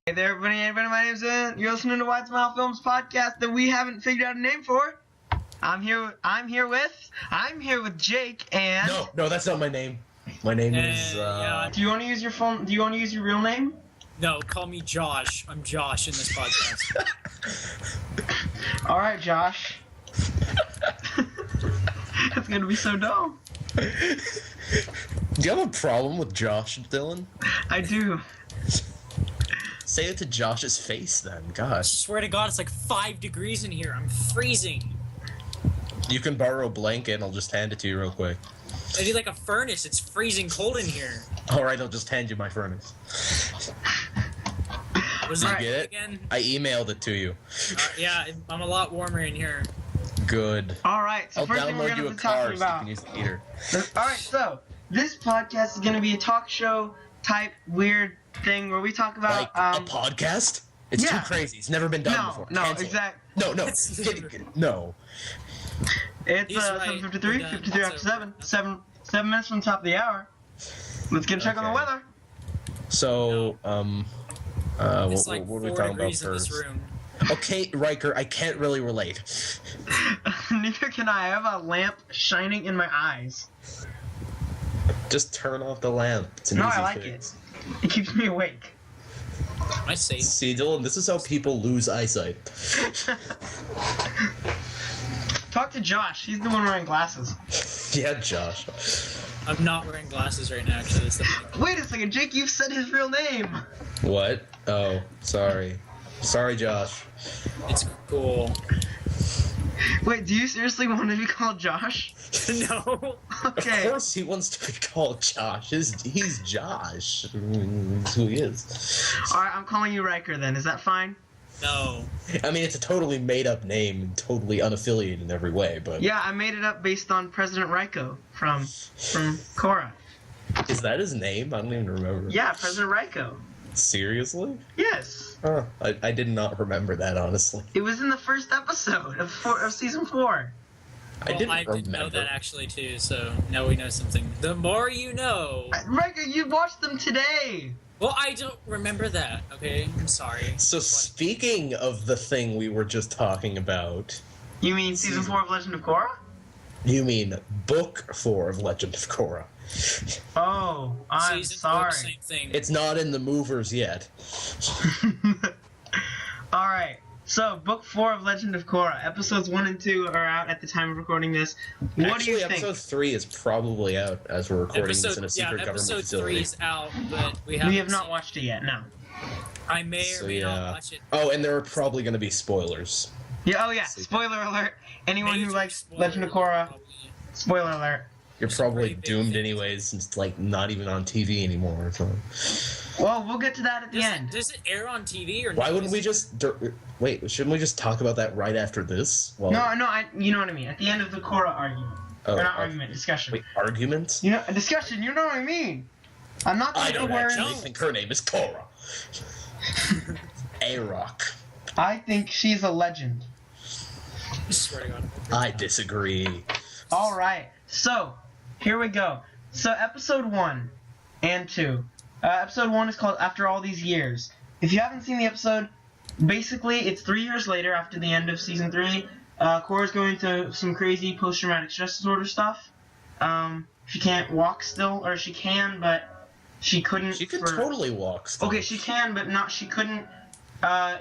Hey there, everybody. My name's Ian. You're listening to WideSmile Films podcast that we haven't figured out a name for. I'm here with Jake and. No, that's not my name. My name is. Yeah. Do you want to use your phone? Do you want to use your real name? No, call me Josh. I'm Josh in this podcast. All right, Josh. It's gonna be so dumb. Do you have a problem with Josh, Dylan? I do. Say it to Josh's face, then. I Gosh. swear to God, it's like 5 degrees in here. I'm freezing. You can borrow a blanket. I'll just hand it to you real quick. I need like a furnace. It's freezing cold in here. All right, I'll just hand you my furnace. Was Did you that get it? again? I emailed it to you. Yeah, I'm a lot warmer in here. Good. All right. So I'll first thing we're download gonna you a be talking car so you about. can use the heater. All right. So this podcast is gonna be a talk show type weird thing where we talk about Like a podcast? It's yeah. too crazy. It's never been done before. No, Cancel it. exactly. No. It's Get it. No. It's He's right. 7:53, We're done. 53 after That's 7. over. 7 minutes from the top of the hour. Let's get a check on the Okay. weather. So, It's what like are we 4 talking about degrees in this first? room. Okay, Ryker, I can't really relate. Neither can I. I have a lamp shining in my eyes. Just turn off the lamp. It's an No, easy I like fix. it. It keeps me awake. I say. See, Dylan, this is how people lose eyesight. Talk to Josh. He's the one wearing glasses. Yeah, Josh. I'm not wearing glasses right now, actually. That's the thing. Wait a second, Jake. You've said his real name. What? Oh, sorry. Sorry, Josh. It's cool. Wait, do you seriously want to be called Josh? No. Okay. Of course he wants to be called Josh. He's Josh. That's who he is. All right, I'm calling you Ryker then. Is that fine? No. I mean, it's a totally made-up name and totally unaffiliated in every way, but... Yeah, I made it up based on President Ryko from Korra. Is that his name? I don't even remember. Yeah, President Ryko. Seriously? Yes. Huh. I did not remember that, honestly. It was in the first episode of season 4. I didn't I didn't know remember. that actually too, so now we know something. The more you know. Ryker, you watched them today. Well, I don't remember that, okay? I'm sorry. So speaking of the thing we were just talking about, You mean season 4 of Legend of Korra? you mean Book 4 of Legend of Korra. Oh, I'm Season sorry. 4, same thing. It's not in the movers yet. Alright, so book 4 of Legend of Korra. Episodes 1 and 2 are out at the time of recording this. What do you think? Episode 3 is probably out as we're recording this in a secret government episode facility. 3 is out, but we We have seen not watched it yet, no. I may or So, may not yeah. watch it. Oh, and there are probably going to be spoilers. Yeah, oh yeah, spoiler alert. Anyone who Major likes spoiler, Legend of Korra, probably. spoiler alert. You're Some probably pretty big doomed things. anyways, since it's like not even on TV anymore. So. Well, we'll get to that at the end. Does it air on TV or Why no? wouldn't we just wait? Shouldn't we just talk about that right after this? Well, No, you know what I mean. At the end of the Korra argument. Oh, or not oh. argument, discussion. Wait, arguments? You know, a discussion, you know what I mean. I'm not I going to don't words. actually think her name is Korra. A-Rock. I think she's a legend. I swear to God. I disagree. Alright, so, here we go. So, episode 1 and 2. Episode 1 is called After All These Years. If you haven't seen the episode, basically, it's 3 years later after the end of Season 3. Korra's going through some crazy post-traumatic stress disorder stuff. She can't walk still, or she can, but she couldn't She could for... totally walk. Still. Okay, she can, but she couldn't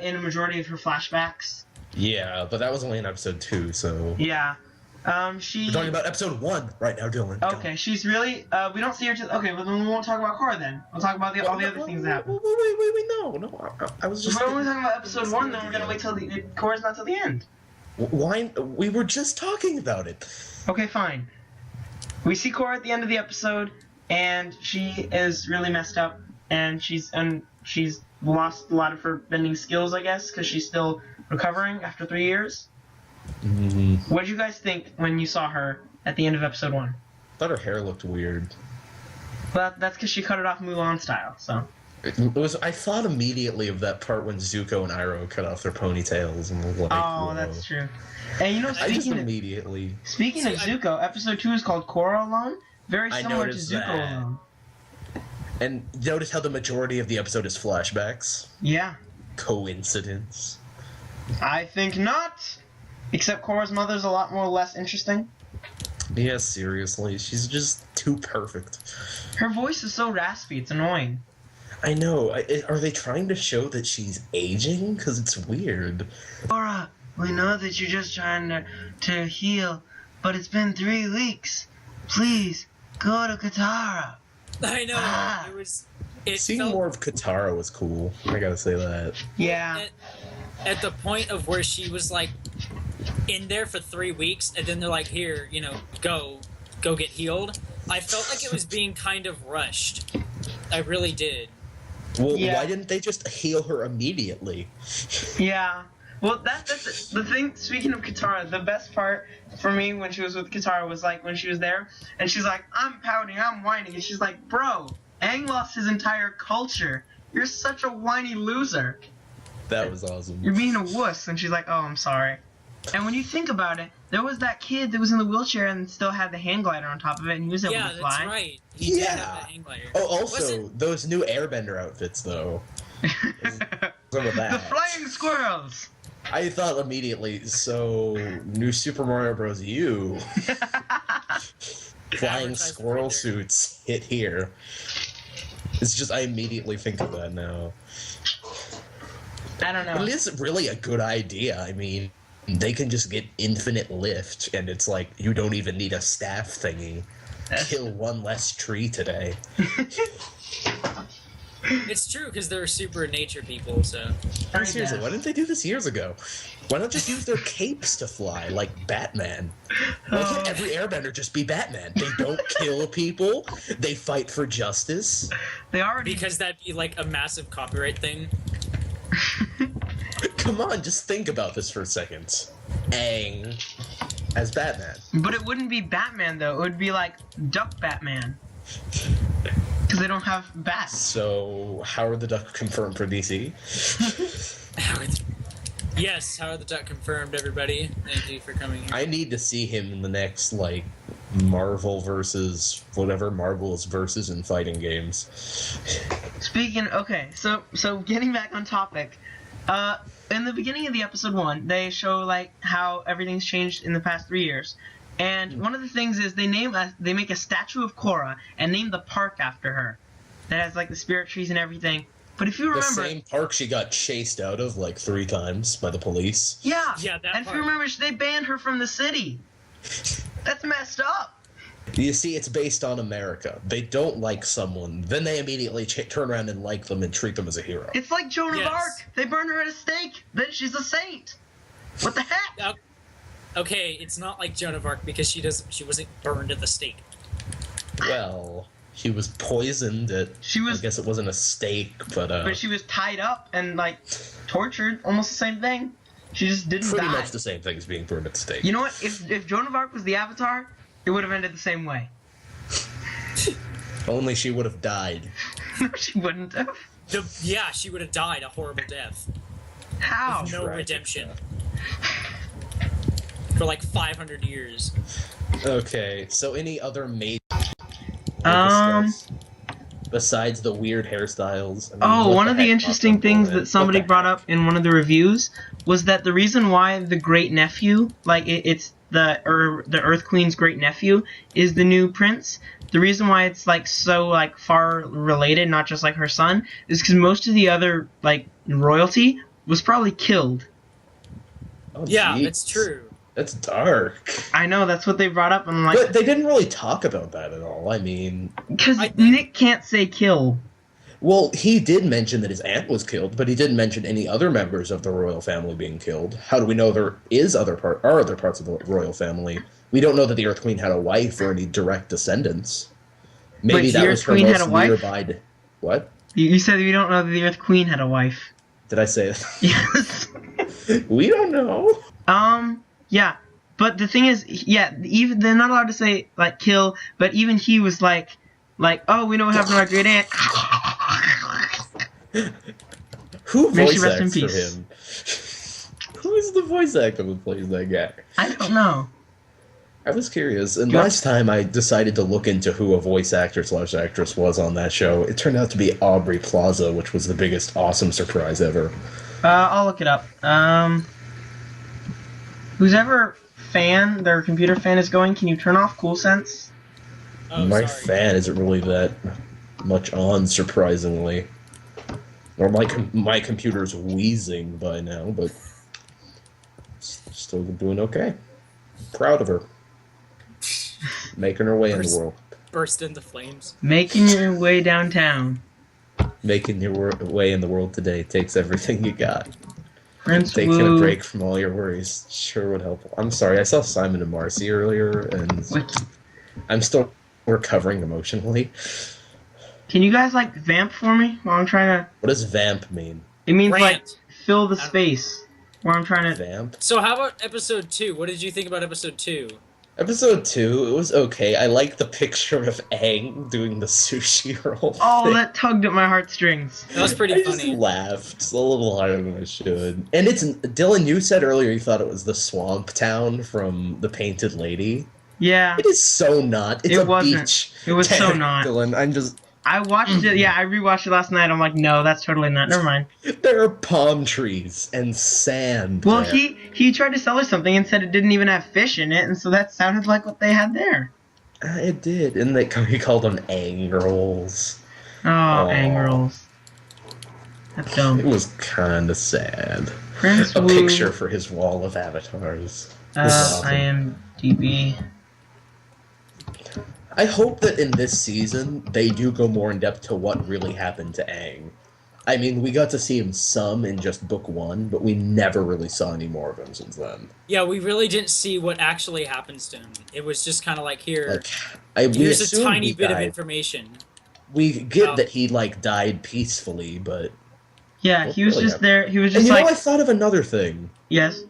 in a majority of her flashbacks. Yeah, but that was only in episode 2, so. Yeah. We're talking about episode 1 right now, Dylan. Okay, she's really. We don't see her. Okay, well then we won't talk about Korra then. We'll talk about all the other things that happen. Wait, no. I was If just. we're only talking about episode 1, then we're gonna wait till Korra's not till the end. Why? We were just talking about it. Okay, fine. We see Korra at the end of the episode, and she is really messed up, and she's lost a lot of her bending skills, I guess, because she's still recovering after 3 years. Mm-hmm. What did you guys think when you saw her at the end of episode 1? Thought her hair looked weird. Well, that's because she cut it off Mulan style, so. It was. I thought immediately of that part when Zuko and Iroh cut off their ponytails and was like, Oh, whoa. that's true. And you know, I just speaking immediately. of Zuko, episode 2 is called Korra Alone. Very I similar to noticed Zuko that. Alone. And notice how the majority of the episode is flashbacks? Yeah. Coincidence? I think not. Except Korra's mother's a lot more less interesting. Yeah, seriously, she's just too perfect. Her voice is so raspy, it's annoying. I know. Are they trying to show that she's aging? Because it's weird. Korra, we know that you're just trying to heal, but it's been 3 weeks. Please, go to Katara. I know. Seeing felt, more of Katara was cool. I gotta say that. Yeah. At the point of where she was like in there for 3 weeks, and then they're like, "Here, go get healed." I felt like it was being kind of rushed. I really did. Well, Yeah. why didn't they just heal her immediately? Yeah. Well, that's the thing. Speaking of Katara, the best part for me when she was with Katara was like when she was there and she's like, "I'm pouting, I'm whining," and she's like, "Bro, Aang lost his entire culture. You're such a whiny loser. That was awesome. You're being a wuss." And she's like, "Oh, I'm sorry." And when you think about it, there was that kid that was in the wheelchair and still had the hang glider on top of it, and he was able to fly. Yeah, that's right. He did have the hang glider. Oh, also, those new Airbender outfits, though. Some of that. The flying squirrels. I thought immediately, so, new Super Mario Bros. U. Flying squirrel suits hit here. It's just, I immediately think of that now. I don't know. But it is really a good idea. I mean, they can just get infinite lift, and it's like, you don't even need a staff thingy. Kill one less tree today. It's true, because they're super nature people, so... Seriously, why didn't they do this years ago? Why not just use their capes to fly, like Batman? Why can't every airbender just be Batman? They don't kill people, they fight for justice. They already... Because that'd be like a massive copyright thing. Come on, just think about this for a second. Aang as Batman. But it wouldn't be Batman, though. It would be like Duck Batman. Because they don't have bats. So, Howard the Duck confirmed for DC? Yes, Howard the Duck confirmed, everybody. Thank you for coming here. I need to see him in the next, like, Marvel versus whatever Marvel is versus in fighting games. Speaking... Okay, so getting back on topic. In the beginning of the episode 1, they show, like, how everything's changed in the past 3 years. And one of the things is they make a statue of Korra and name the park after her. That has, like, the spirit trees and everything. But if you remember... The same park she got chased out of, like, 3 times by the police. Yeah, that and if part. you remember, they banned her from the city. That's messed up. You see, it's based on America. They don't like someone, then they immediately turn around and like them and treat them as a hero. It's like Joan of Yes. Arc. They burned her at a stake. Then she's a saint. What the heck? Okay, it's not like Joan of Arc because she wasn't burned at the stake. Well, she was poisoned at... I guess it wasn't a stake, but... But she was tied up and, like, tortured. Almost the same thing. She just didn't pretty die. much the same thing as being burned at the stake. You know what? If Joan of Arc was the Avatar, it would have ended the same way. Only she would have died. She wouldn't have. Yeah, she would have died a horrible death. How? With no Tragic redemption. death. For like 500 years. Okay, so any other major... Besides the weird hairstyles. I mean, One of the interesting things that somebody brought up in one of the reviews was that the reason why the great nephew, like it's the Earth Queen's great nephew, is the new prince. The reason why it's like so like far related, not just like her son, is because most of the other like royalty was probably killed. Oh, Yeah, geez. that's true. That's dark. I know, that's what they brought up, and like, But they didn't really talk about that at all. I mean... because Nick can't say kill. Well, he did mention that his aunt was killed, but he didn't mention any other members of the royal family being killed. How do we know there are other parts of the royal family? We don't know that the Earth Queen had a wife or any direct descendants. Maybe But that the was Earth her Queen had most a wife? nearby... What? You said you don't know that the Earth Queen had a wife. Did I say that? Yes. We don't know. Yeah. But the thing is, yeah, even they're not allowed to say like kill, but even he was like, oh, we know what happened to our great aunt. Who May she voice rest in acts for peace. him? Who is the voice actor who plays that guy? I don't know. I was curious, and Yeah. last time I decided to look into who a voice actor/actress was on that show. It turned out to be Aubrey Plaza, which was the biggest awesome surprise ever. I'll look it up. Who's ever their computer fan is going, can you turn off Cool Sense? Oh, My sorry. fan isn't really that much on, surprisingly. Or my computer's wheezing by now, but still doing okay. Proud of her. Making her way in the world. Burst into flames. Making your way downtown. Making your way in the world today takes everything you got. Prince Taking Wu. a break from all your worries sure would help. I'm sorry, I saw Simon and Marcy earlier, and Wait, I'm still recovering emotionally. can you guys like vamp for me while I'm trying to? What does vamp mean? It means like Rant. fill the space while I'm trying to. Vamp? So how about episode 2? What did you think about episode 2? Episode 2, it was okay. I like the picture of Aang doing the sushi roll Oh, thing. that tugged at my heartstrings. That was pretty I just funny. laughed a little harder than I should. And it's Dylan, you said earlier you thought it was the swamp town from The Painted Lady. Yeah, It is so not. It's It a wasn't. beach. It was so town, not. Dylan, I'm just... I watched it. Yeah, I rewatched it last night. I'm like, no, that's totally not. Never mind. There are palm trees and sand Well, there. he tried to sell her something and said it didn't even have fish in it, and so that sounded like what they had there. It did. And he called them Aang rolls. Oh, Aang rolls. That's It dumb. was kind of sad. Prince A Wu. picture for his wall of avatars. It was awesome. IMDb. I hope that in this season they do go more in depth to what really happened to Aang. I mean, we got to see him some in just book 1, but we never really saw any more of him since then. Yeah, we really didn't see what actually happens to him. It was just kind of like, here, Like, we here's a assumed tiny he bit of died. information. We get Oh. that he died peacefully, but Yeah, What he was really just there. He was and just you like, know, I thought of another thing. yes.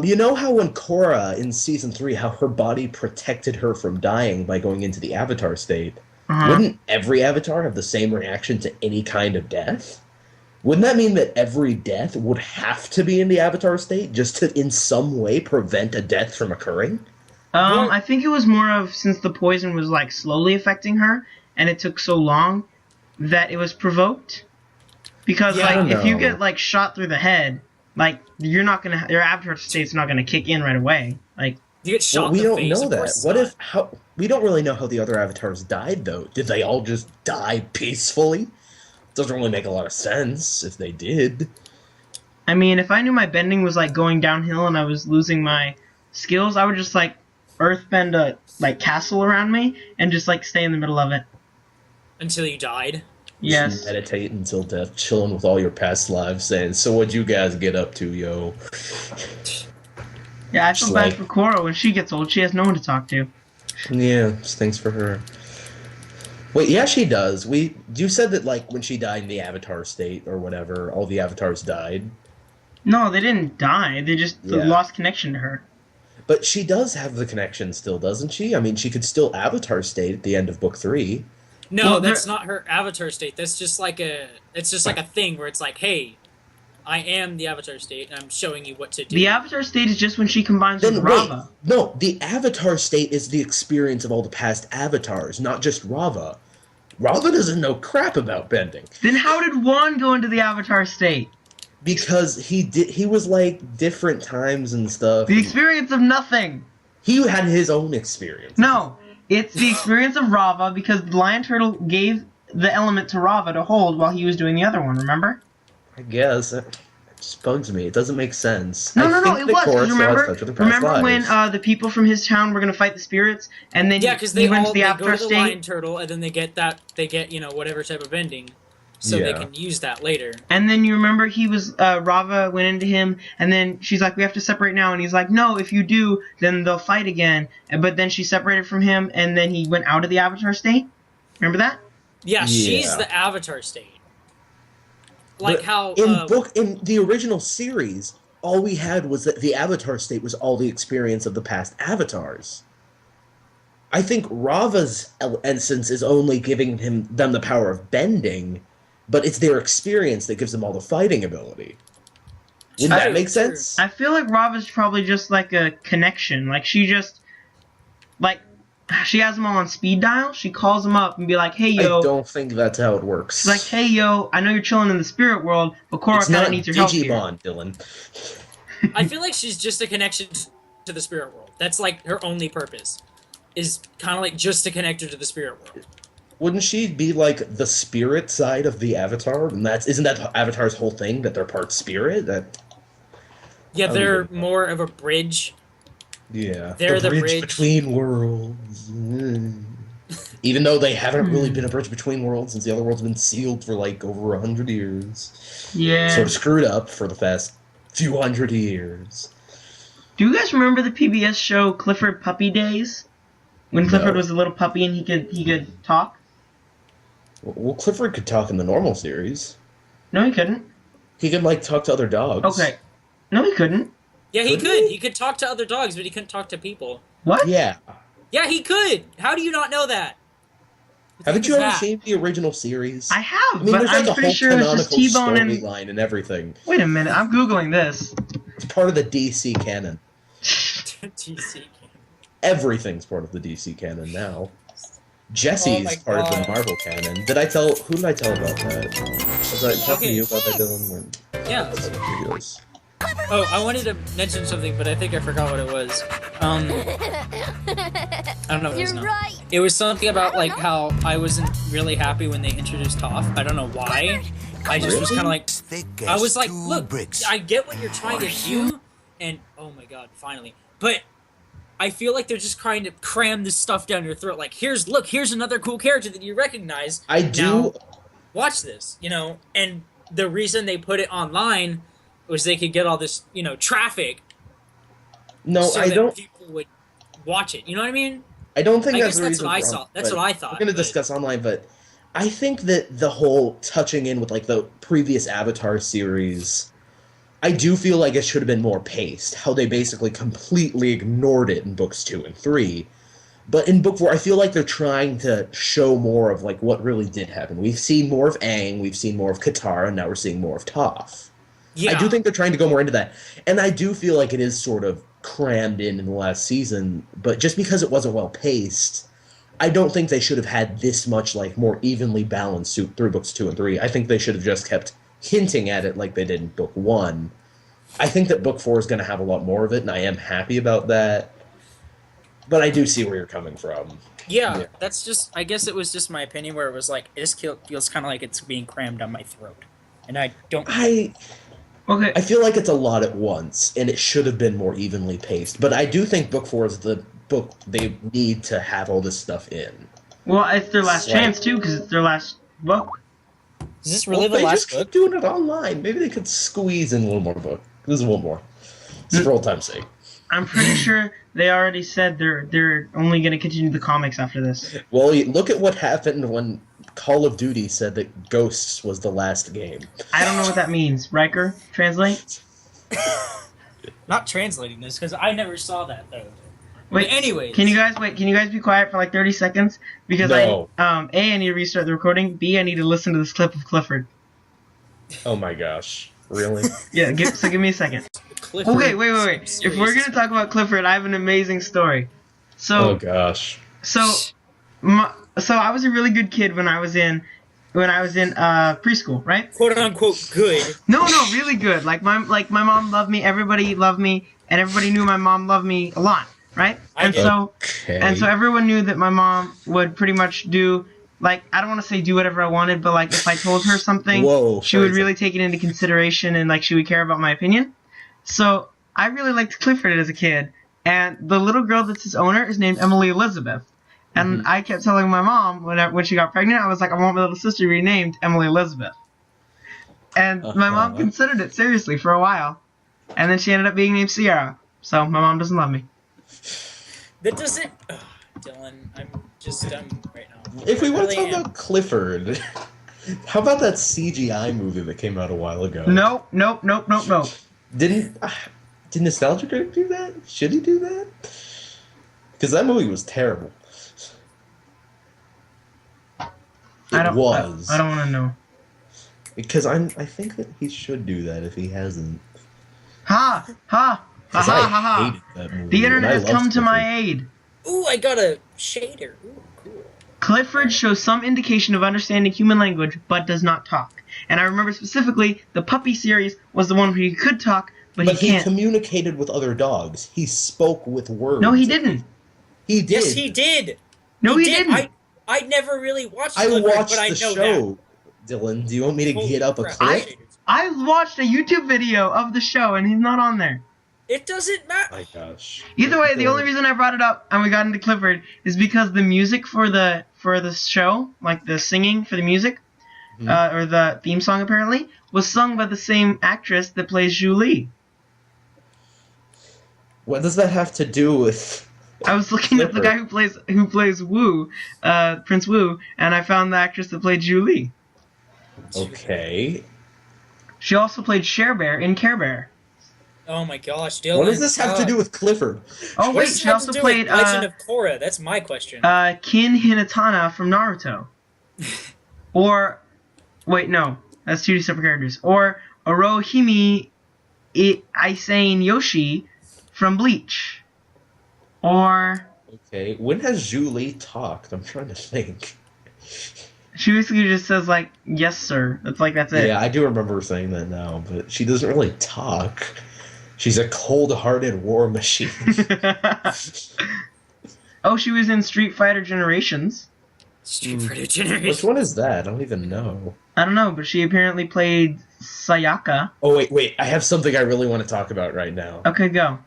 You know how when Korra in season 3, how her body protected her from dying by going into the Avatar state? Uh-huh. Wouldn't every Avatar have the same reaction to any kind of death? Wouldn't that mean that every death would have to be in the Avatar state just to, in some way, prevent a death from occurring? Well- I think it was more of since the poison was like slowly affecting her, and it took so long that it was provoked. Because Yeah, I like if you know. get like shot through the head, like you're not gonna your Avatar state's not gonna kick in right away. Like You get shot Well, we in the don't face. know of that. course What not. if we don't really know how the other Avatars died though? Did they all just die peacefully? Doesn't really make a lot of sense if they did. I mean, if I knew my bending was like going downhill and I was losing my skills, I would just like earthbend a like castle around me and just like stay in the middle of it. Until you died? Yes. Just meditate until death, chilling with all your past lives, saying, "So what'd you guys get up to, yo?" Yeah, I feel Just bad like- for Korra when she gets old. She has no one to talk to. Yeah, thanks for her. Wait, yeah, she does. You said that like when she died in the Avatar state or whatever, all the Avatars died. No, they didn't die. They just Yeah. lost connection to her. But she does have the connection still, doesn't she? I mean, she could still Avatar state at the end of book 3. No, Well, that's not her avatar state. That's just like a thing where it's like, hey, I am the avatar state, and I'm showing you what to do. The Avatar state is just when she combines with Then wait, Rava. no, the Avatar state is the experience of all the past Avatars, not just Rava. Rava doesn't know crap about bending Then how did Juan go into the Avatar state? because he was like different times and stuff. The experience of nothing. He had his own experience. No, it's the experience of Rava because the Lion Turtle gave the element to Rava to hold while he was doing the other one, remember? I guess it just bugs me. It doesn't make sense. No, I it think that was. Korra 'Cause still remember, has touch with her past remember when lives. the people from his town were going to fight the spirits, and then Yeah, because he they went all to the they go Avatar to the state? lion turtle, and then they get whatever type of ending, so they Yeah. can use that later. And then you remember he was Rava went into him, and then she's like, "We have to separate now." And he's like, "No, if you do, then they'll fight again." But then she separated from him, and then he went out of the Avatar state. Remember that? Yeah, she's Yeah. the avatar state. Like But how in the original series, all we had was that the Avatar state was all the experience of the past Avatars. I think Rava's essence is only giving them the power of bending, but it's their experience that gives them all the fighting ability. Wouldn't True, that make true. sense? I feel like Rava's probably just like a connection. Like she just like, she has them all on speed dial. She calls them up and be like, hey, yo. I don't think that's how it works. She's like, hey, yo, I know you're chilling in the spirit world, but Korra kind of needs your help here. Digimon, Dylan. I feel like she's just a connection to the spirit world. That's like her only purpose. Is kind of like just to connect her to the spirit world. Wouldn't she be like the spirit side of the Avatar? And isn't that Avatar's whole thing, that they're part spirit? Yeah, they're more of a bridge. Yeah, They're the bridge between worlds. Even though they haven't really been a bridge between worlds since the other world's been sealed for like over 100 years. Yeah. Sort of screwed up for the past few hundred years. Do you guys remember the PBS show Clifford Puppy Days? When Clifford was a little puppy and he could talk? Well, Clifford could talk in the normal series. No, he couldn't. He could, like, talk to other dogs. Okay. No, he couldn't. Yeah, he could. He could talk to other dogs, but he couldn't talk to people. What? Yeah. Yeah, he could. How do you not know that? Haven't you ever seen the original series? I have, I mean, but there's like I'm a pretty whole sure it's just canonical T-Bone and... storyline and everything. Wait a minute, I'm Googling this. It's part of the DC canon. DC canon. Everything's part of the DC canon now. Jesse's part of the Marvel canon. Who did I tell about that? Was I talking to you about that, Dylan? Yeah. Oh, I wanted to mention something, but I think I forgot what it was. I don't know what it was now. Right. It was something about like how I wasn't really happy when they introduced Toph. I don't know why. I just was kind of like, I was like, look, I get what you're trying to do, and oh my god, finally. But I feel like they're just trying to cram this stuff down your throat. Like, here's another cool character that you recognize. I do. Now, watch this, and the reason they put it online was they could get all this, traffic. No, so I that don't. people would watch it. You know what I mean? I don't think that's the that's reason. what I saw. That's what I thought. We're going to discuss online, but I think that the whole touching in with like the previous Avatar series, I do feel like it should have been more paced. How they basically completely ignored it in books 2 and 3. But in book 4, I feel like they're trying to show more of like what really did happen. We've seen more of Aang, we've seen more of Katara, and now we're seeing more of Toph. Yeah. I do think they're trying to go more into that. And I do feel like it is sort of crammed in the last season, but just because it wasn't well paced, I don't think they should have had this much like more evenly balanced through books 2 and 3. I think they should have just kept hinting at it like they did in book 1. I think that book 4 is going to have a lot more of it, and I am happy about that. But I do see where you're coming from. Yeah, that's just, I guess it was just my opinion where it was like, this feels kind of like it's being crammed down my throat. And I don't... Okay. I feel like it's a lot at once, and it should have been more evenly paced. But I do think book 4 is the book they need to have all this stuff in. Well, it's their last chance, too, because it's their last book. Is this really the they last just book? keep doing it online. Maybe they could squeeze in a little more book. This is one more. Just for old time's sake. I'm pretty sure they already said they're only going to continue the comics after this. Well, look at what happened when Call of Duty said that Ghosts was the last game. I don't know what that means. Ryker, translate? Not translating this, because I never saw that, though. Wait, but anyways. Can you guys be quiet for like 30 seconds? Because No. I need to restart the recording. B, I need to listen to this clip of Clifford. Oh my gosh. Really? Yeah, give me a second. Clifford, Okay, wait. If we're going to talk about Clifford, I have an amazing story. Oh gosh. So I was a really good kid when I was in preschool, right? quote unquote good. No, really good. Like my mom loved me, everybody loved me, and everybody knew my mom loved me a lot, right? And so everyone knew that my mom would pretty much do, like, I don't want to say do whatever I wanted, but like if I told her something, she would really take it into consideration and like she would care about my opinion. So I really liked Clifford as a kid, and the little girl that's his owner is named Emily Elizabeth. And I kept telling my mom when she got pregnant, I was like, I want my little sister to be named Emily Elizabeth. And my mom considered it seriously for a while. And then she ended up being named Sierra. So my mom doesn't love me. That doesn't... Dylan, I'm just done right now. If we want to talk about Clifford, how about that CGI movie that came out a while ago? Nope. Did Nostalgia Critic do that? Should he do that? Because that movie was terrible. I don't want to know. Because I think that he should do that if he hasn't. Ha! Hated that movie, The internet has come to my aid. Ooh, I got a shader. Ooh, cool. Clifford shows some indication of understanding human language, but does not talk. And I remember specifically, the puppy series was the one where he could talk, but he can't. Communicated with other dogs. He spoke with words. No, he didn't. He did. Yes, he did. No, he didn't. I never really watched I Clifford, watched but I the know show, Dylan. Do you want me to Holy get up a crap. clip? I watched a YouTube video of the show, and he's not on there. It doesn't matter. My gosh. Either way, the only reason I brought it up and we got into Clifford is because the music for the show, like the singing for the music, or the theme song apparently, was sung by the same actress that plays Julie. What does that have to do with? I was looking up the guy who plays Wu, Prince Wu, and I found the actress that played Julie. Okay. She also played Cher Bear in Care Bear. Oh my gosh, Dylan. What does this have to do with Clifford? Oh What wait, does she it have also to do played with Legend of Korra? That's my question. Kin Hinatana from Naruto. Or, wait, no, that's two separate characters. Or Orohime Isane Yoshi from Bleach. Or Okay, when has Julie talked? I'm trying to think. she basically just says like, "Yes, sir." That's it. Yeah, I do remember her saying that now, but she doesn't really talk. She's a cold-hearted war machine. Oh, she was in Street Fighter Generations. Street Fighter Generation. Which one is that? I don't even know. I don't know, but she apparently played Sayaka. Oh, wait. I have something I really want to talk about right now. Okay, go.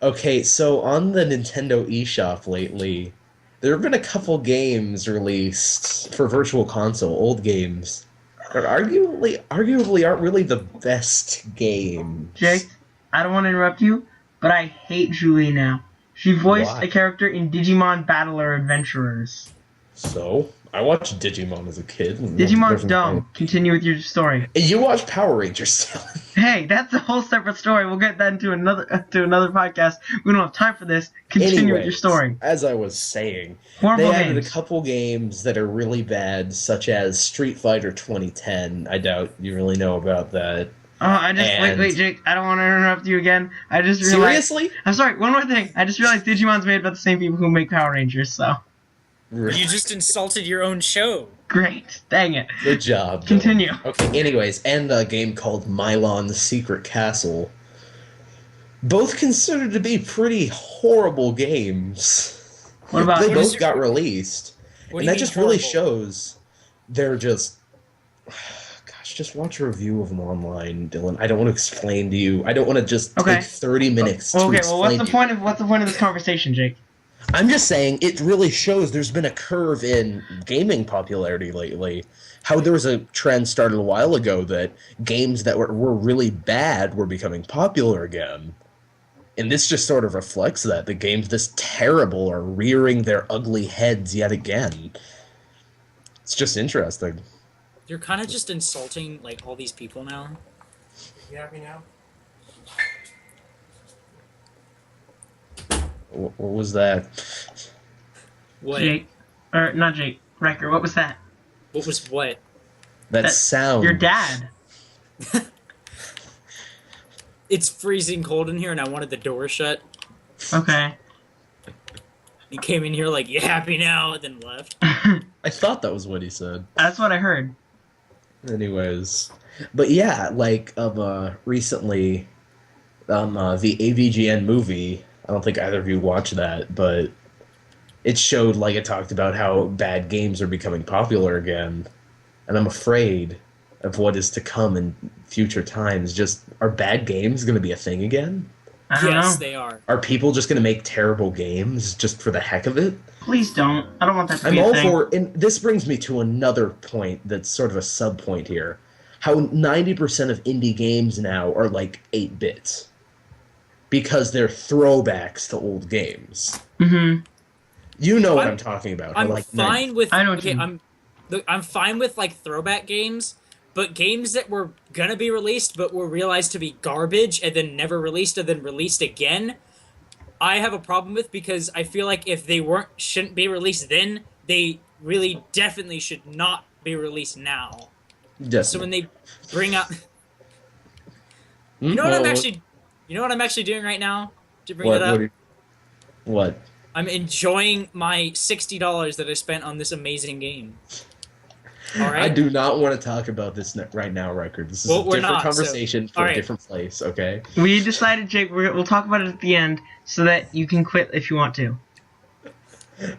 Okay, so on the Nintendo eShop lately, there have been a couple games released for Virtual Console, old games, that arguably aren't really the best games. Jake, I don't want to interrupt you, but I hate Julie now. She voiced Why? a character in Digimon Battler Adventurers. So, I watched Digimon as a kid. Digimon's dumb. Continue with your story. You watch Power Rangers. Hey, that's a whole separate story. We'll get that into another podcast. We don't have time for this. Continue with your story. As I was saying, Horrible they added games. a couple games that are really bad, such as Street Fighter 2010. I doubt you really know about that. Oh, wait, Jake. I don't want to interrupt you again. I just realized. Seriously? I'm sorry. One more thing. I just realized Digimon's made by the same people who make Power Rangers. So You just insulted your own show. great. Dang it. Good job. Dylan. Continue. Okay, anyways, and a game called Milon's Secret Castle. Both considered to be pretty horrible games. What about? They both got released. What do And you that mean just really horrible? shows they're just... Gosh, just watch a review of them online, Dylan. I don't want to explain to you. I don't want to just Okay. take 30 minutes to Okay. explain Well, what's the to point of this conversation, Jake? I'm just saying it really shows there's been a curve in gaming popularity lately. How there was a trend started a while ago that games that were really bad were becoming popular again. And this just sort of reflects that. The games this terrible are rearing their ugly heads yet again. It's just interesting. You're kind of just insulting like all these people now. You happy now? What was that? What? Jake, or not Jake. Riker. What was that? What was what? That sound. Your dad. It's freezing cold in here, and I wanted the door shut. Okay. He came in here like, "You happy now?" and then left. I thought that was what he said. That's what I heard. Anyways, but yeah, like recently, the AVGN movie. I don't think either of you watched that, but it showed like it talked about how bad games are becoming popular again, and I'm afraid of what is to come in future times. Just are bad games going to be a thing again? I don't Yes, know. they are. Are people just going to make terrible games just for the heck of it? Please don't. I don't want that to I'm be a all thing. for, and this brings me to another point that's sort of a sub point here. How 90% of indie games now are like 8 bits. Because they're throwbacks to old games. Mm-hmm. You know what I'm talking about. I'm like fine with. I know what Okay, you mean. I'm fine with like throwback games, but games that were gonna be released but were realized to be garbage and then never released and then released again, I have a problem with, because I feel like if they shouldn't be released then, they really definitely should not be released now. Definitely. So when they bring out, you know what I'm actually doing right now to bring it up. What? I'm enjoying my $60 that I spent on this amazing game. All right. I do not want to talk about this right now, Ryker. This is Well, a we're different not, conversation so- for all a right. different place, okay? We decided, Jake, we'll talk about it at the end so that you can quit if you want to.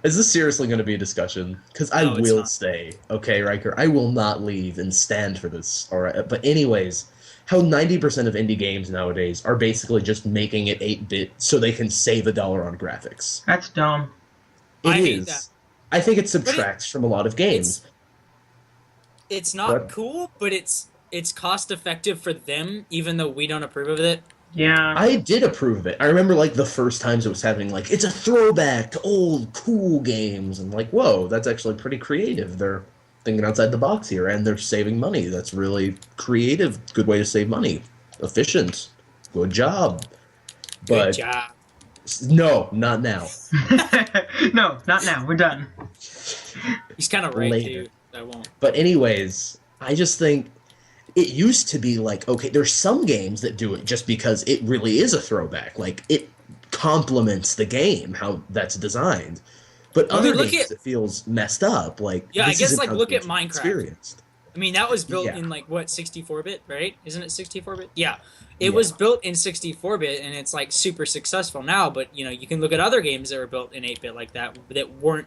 Is this seriously going to be a discussion? Because I No, it's will not. stay, okay, Ryker? I will not leave and stand for this, all right? But anyways, how 90% of indie games nowadays are basically just making it 8-bit so they can save $1 on graphics. That's dumb. I It hate is. that. I think it subtracts from a lot of games. It's not But- cool, but it's cost effective for them, even though we don't approve of it. Yeah. I did approve of it. I remember, like, the first times it was happening, like, it's a throwback to old, cool games. And, like, whoa, that's actually pretty creative. They're thinking outside the box here, and they're saving money. That's really creative. Good way to save money. Efficient. Good job. Good But, job. no, not now. No, not now. We're done. He's kind of right, Later. too. I won't. But anyways, I just think it used to be like, okay, there's some games that do it just because it really is a throwback. Like, it complements the game, how that's designed. But I mean, other look games, at- it feels messed up. Like, Yeah, I this guess, isn't like, how look at games are Minecraft. Experienced. I mean, that was built Yeah. in, like, what, 64-bit, right? Isn't it 64-bit? Yeah. It Yeah. was built in 64-bit, and it's, like, super successful now, but, you know, you can look at other games that were built in 8-bit like that weren't,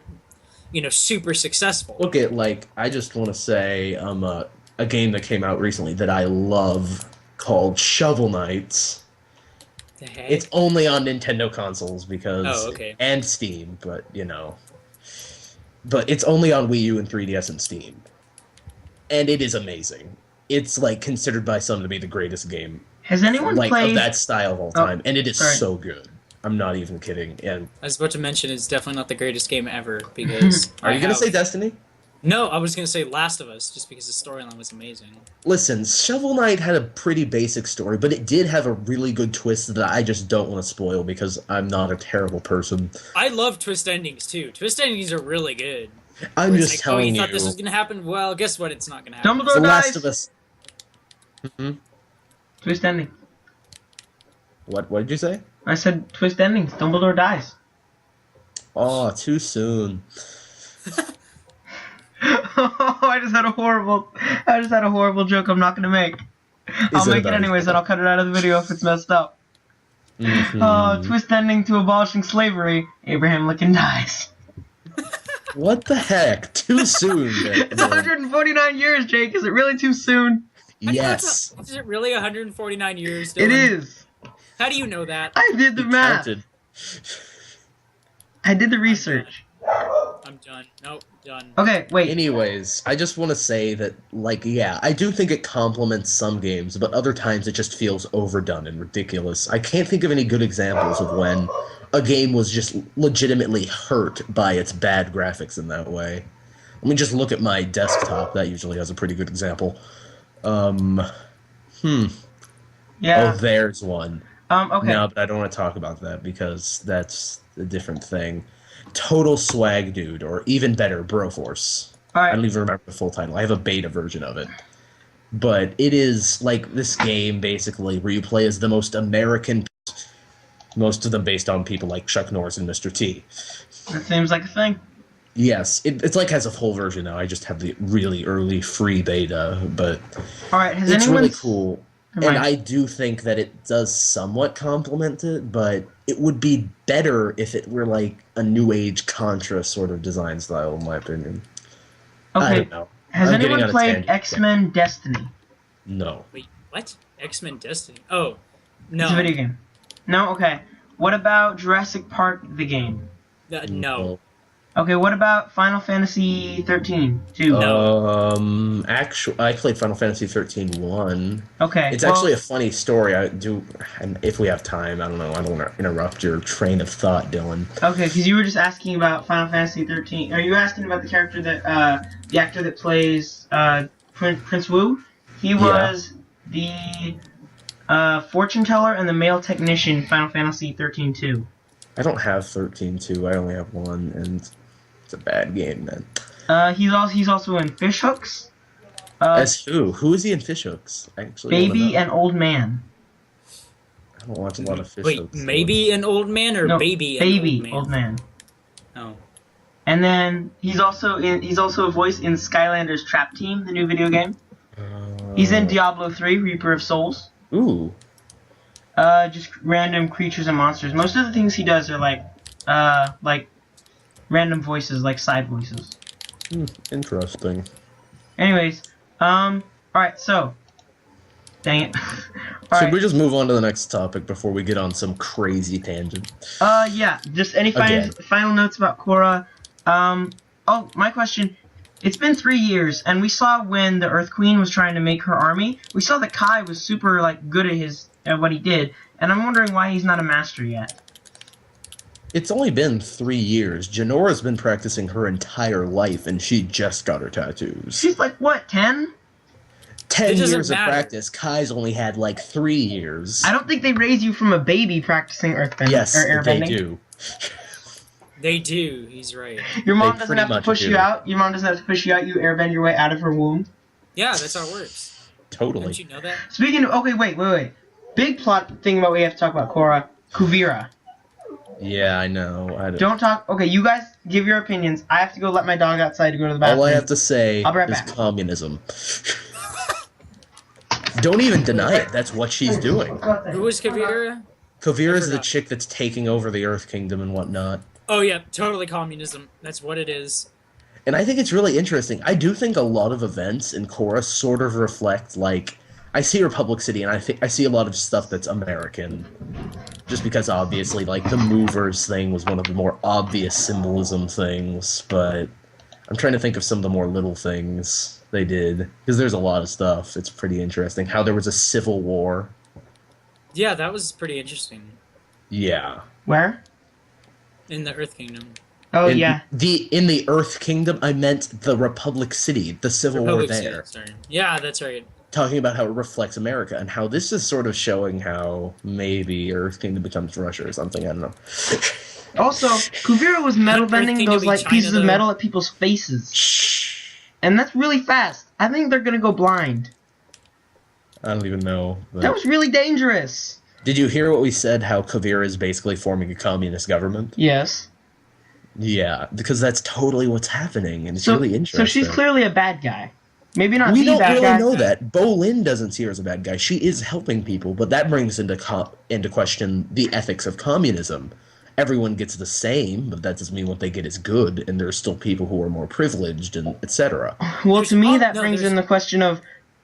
you know, super successful. Look at, like, I just want to say a game that came out recently that I love called Shovel Knights. The heck? It's only on Nintendo consoles because Oh, okay. and Steam, but you know. But it's only on Wii U and 3DS and Steam. And it is amazing. It's like considered by some to be the greatest game Has anyone like played? of that style of all Oh, time, and it is sorry. so good. I'm not even kidding. And I was about to mention it's definitely not the greatest game ever, because... are you I going to have- say Destiny? No, I was going to say Last of Us, just because the storyline was amazing. Listen, Shovel Knight had a pretty basic story, but it did have a really good twist that I just don't want to spoil because I'm not a terrible person. I love twist endings, too. Twist endings are really good. I'm Where just it's like, telling oh, you you. thought this was going to happen? Well, guess what? It's not going to happen. Dumbledore The Last dies. of Us. Hmm? Twist ending. What did you say? I said twist endings. Dumbledore dies. Oh, too soon. I just had a horrible joke I'm not gonna make. I'll it make it about anyways, and I'll cut it out of the video if it's messed up. Mhm. Twist ending to abolishing slavery. Abraham Lincoln dies. What the heck? Too soon. It's 149 years, Jake. Is it really too soon? Yes. Is it really 149 years? It Dylan? is. How do you know that? I did the You math. counted. I did the research. I'm done. Nope, done. Okay, wait. Anyways, I just want to say that, like, yeah, I do think it complements some games, but other times it just feels overdone and ridiculous. I can't think of any good examples of when a game was just legitimately hurt by its bad graphics in that way. Let me just look at my desktop. That usually has a pretty good example. Yeah. Oh, there's one. Okay. No, but I don't want to talk about that because that's a different thing. Total Swag Dude, or even better, Broforce. All I right. don't even remember the full title. I have a beta version of it. But it is like this game, basically, where you play as the most American, most of them based on people like Chuck Norris and Mr. T. That seems like a thing. Yes, it's like has a full version now. I just have the really early free beta, but All right. Has it's anyone? really cool. Never And mind. I do think that it does somewhat complement it, but it would be better if it were like a new age Contra sort of design style, in my opinion. I Okay. don't know. Has I'm getting on anyone a played tangent. X-Men Destiny? No. Wait, what? X-Men Destiny? Oh, It's a no. video game. No. Okay. What about Jurassic Park, the game? No. Okay. What about Final Fantasy 13? 2. Actually, I played Final Fantasy 13 1. Okay. It's well, actually a funny story. And if we have time, I don't know. I don't want to interrupt your train of thought, Dylan. Okay, because you were just asking about Final Fantasy 13. Are you asking about the character that, the actor that plays, Prince Wu? He was the, fortune teller and the male technician in Final Fantasy 13 2. I don't have 13 2. I only have 1, and it's a bad game, man. He's also in Fishhooks, As who? Who is he in Fishhooks? I actually wanna Baby know. and Old Man. I don't watch a lot of Fishhooks. Wait, maybe an old man or No, baby? Baby, an Old Man. Oh. And then he's also a voice in Skylanders Trap Team, the new video game. He's in Diablo 3, Reaper of Souls. Ooh. Just random creatures and monsters. Most of the things he does are like random voices, like side voices. Interesting. Anyways, alright, so. Dang it. Should we just move on to the next topic before we get on some crazy tangent? Yeah, just any final notes about Korra. Oh, my question. It's been 3 years, and we saw when the Earth Queen was trying to make her army, we saw that Kai was super, like, good at what he did, and I'm wondering why he's not a master yet. It's only been 3 years. Janora's been practicing her entire life, and she just got her tattoos. She's like, what, 10? 10 years of practice. Kai's only had, like, 3 years. I don't think they raise you from a baby practicing earthbending or airbending. They do. They do. He's right. Your mom doesn't have to push you out. Your mom doesn't have to push you out. You airbend your way out of her womb. Yeah, that's how it works. Totally. Didn't you know that? Speaking of, okay, wait. Big plot thing about what we have to talk about Korra. Kuvira. Yeah, I know. Don't talk. Okay, you guys give your opinions. I have to go let my dog outside to go to the bathroom. All I have to say is communism. Don't even deny it. That's what she's doing. Who was Kuvira? Kuvira's the chick that's taking over the Earth Kingdom and whatnot. Oh yeah, totally communism. That's what it is. And I think it's really interesting. I do think a lot of events in Korra sort of reflect, like, I see Republic City and I see a lot of stuff that's American. Just because obviously, like, the movers thing was one of the more obvious symbolism things, but I'm trying to think of some of the more little things they did. Because there's a lot of stuff. It's pretty interesting. How there was a civil war. Yeah, that was pretty interesting. Yeah. Where? In the Earth Kingdom. Oh, yeah. In the Earth Kingdom, I meant the Republic City, the Civil War there. Sorry. Yeah, that's right. Talking about how it reflects America, and how this is sort of showing how maybe Earth Kingdom becomes Russia or something, I don't know. Also, Kuvira was metal bending those, like, pieces of metal at people's faces. And that's really fast. I think they're gonna go blind. I don't even know. That was really dangerous. Did you hear what we said, how Kuvira is basically forming a communist government? Yes. Yeah, because that's totally what's happening, and it's really interesting. So she's clearly a bad guy. Maybe not we the bad guy. We don't really know that. Bolin doesn't see her as a bad guy. She is helping people, but that brings into question the ethics of communism. Everyone gets the same, but that doesn't mean what they get is good, and there's still people who are more privileged, and etc. Well, to me, that brings in the question of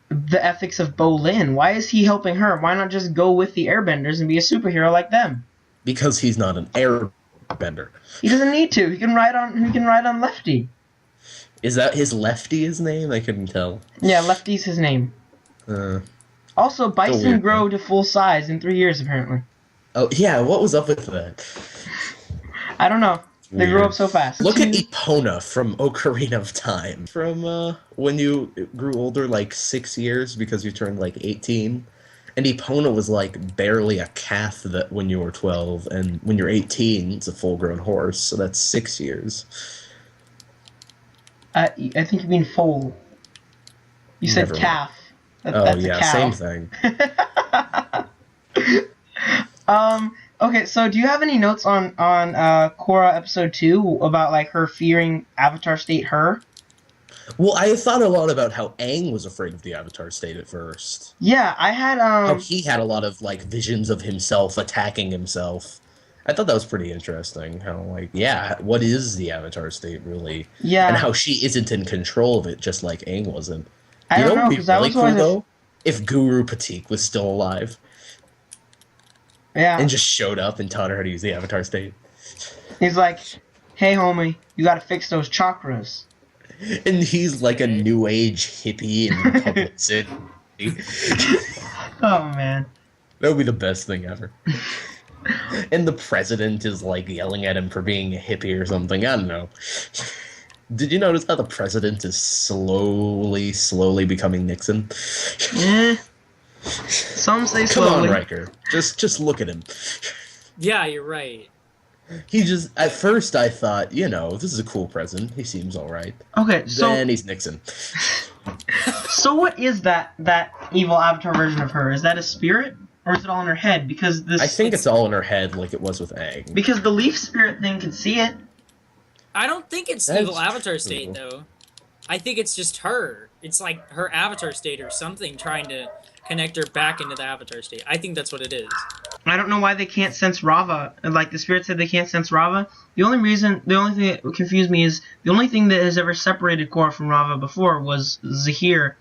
the ethics of Bolin. Why is he helping her? Why not just go with the airbenders and be a superhero like them? Because he's not an airbender. He doesn't need to. He can ride on Lefty. Is that his name? I couldn't tell. Yeah, Lefty's his name. Also, bison grow to full size in 3 years, apparently. Oh, yeah, what was up with that? I don't know. They grew up so fast. Look at Epona from Ocarina of Time. From when you grew older, like 6 years, because you turned like 18. And Epona was like barely a calf when you were 12, and when you're 18, it's a full-grown horse, so that's 6 years. I think you mean foal. You said calf. That's a cow. Same thing. Okay, so do you have any notes on Korra episode 2 about, like, her fearing Avatar State her? Well, I thought a lot about how Aang was afraid of the Avatar State at first. Yeah, I had how he had a lot of, like, visions of himself attacking himself. I thought that was pretty interesting. How, like, yeah, what is the Avatar State really? Yeah. And how she isn't in control of it, just like Aang wasn't. I don't know, because really cool, though? If Guru Patik was still alive. Yeah. And just showed up and taught her how to use the Avatar State. He's like, hey, homie, you gotta fix those chakras. And he's like a new age hippie in Republic City. Oh, man. That would be the best thing ever. And the president is like yelling at him for being a hippie or something. I don't know. Did you notice how the president is slowly becoming Nixon? Yeah. Some say slowly. Come on, Ryker. Just look at him. Yeah, you're right. He just, at first I thought, this is a cool president. He seems alright. Okay, so... Then he's Nixon. So what is that evil Avatar version of her? Is that a spirit? Or is it all in her head? Because this... I think it's all in her head like it was with Aang. Because the leaf spirit thing can see it. I don't think it's That's evil avatar true. state though. I think it's just her. It's like her avatar state or something trying to connect her back into the avatar state. I think that's what it is. I don't know why they can't sense Rava. Like, the spirit said they can't sense Rava. The only thing that confused me is the only thing that has ever separated Korra from Rava before was Unalaq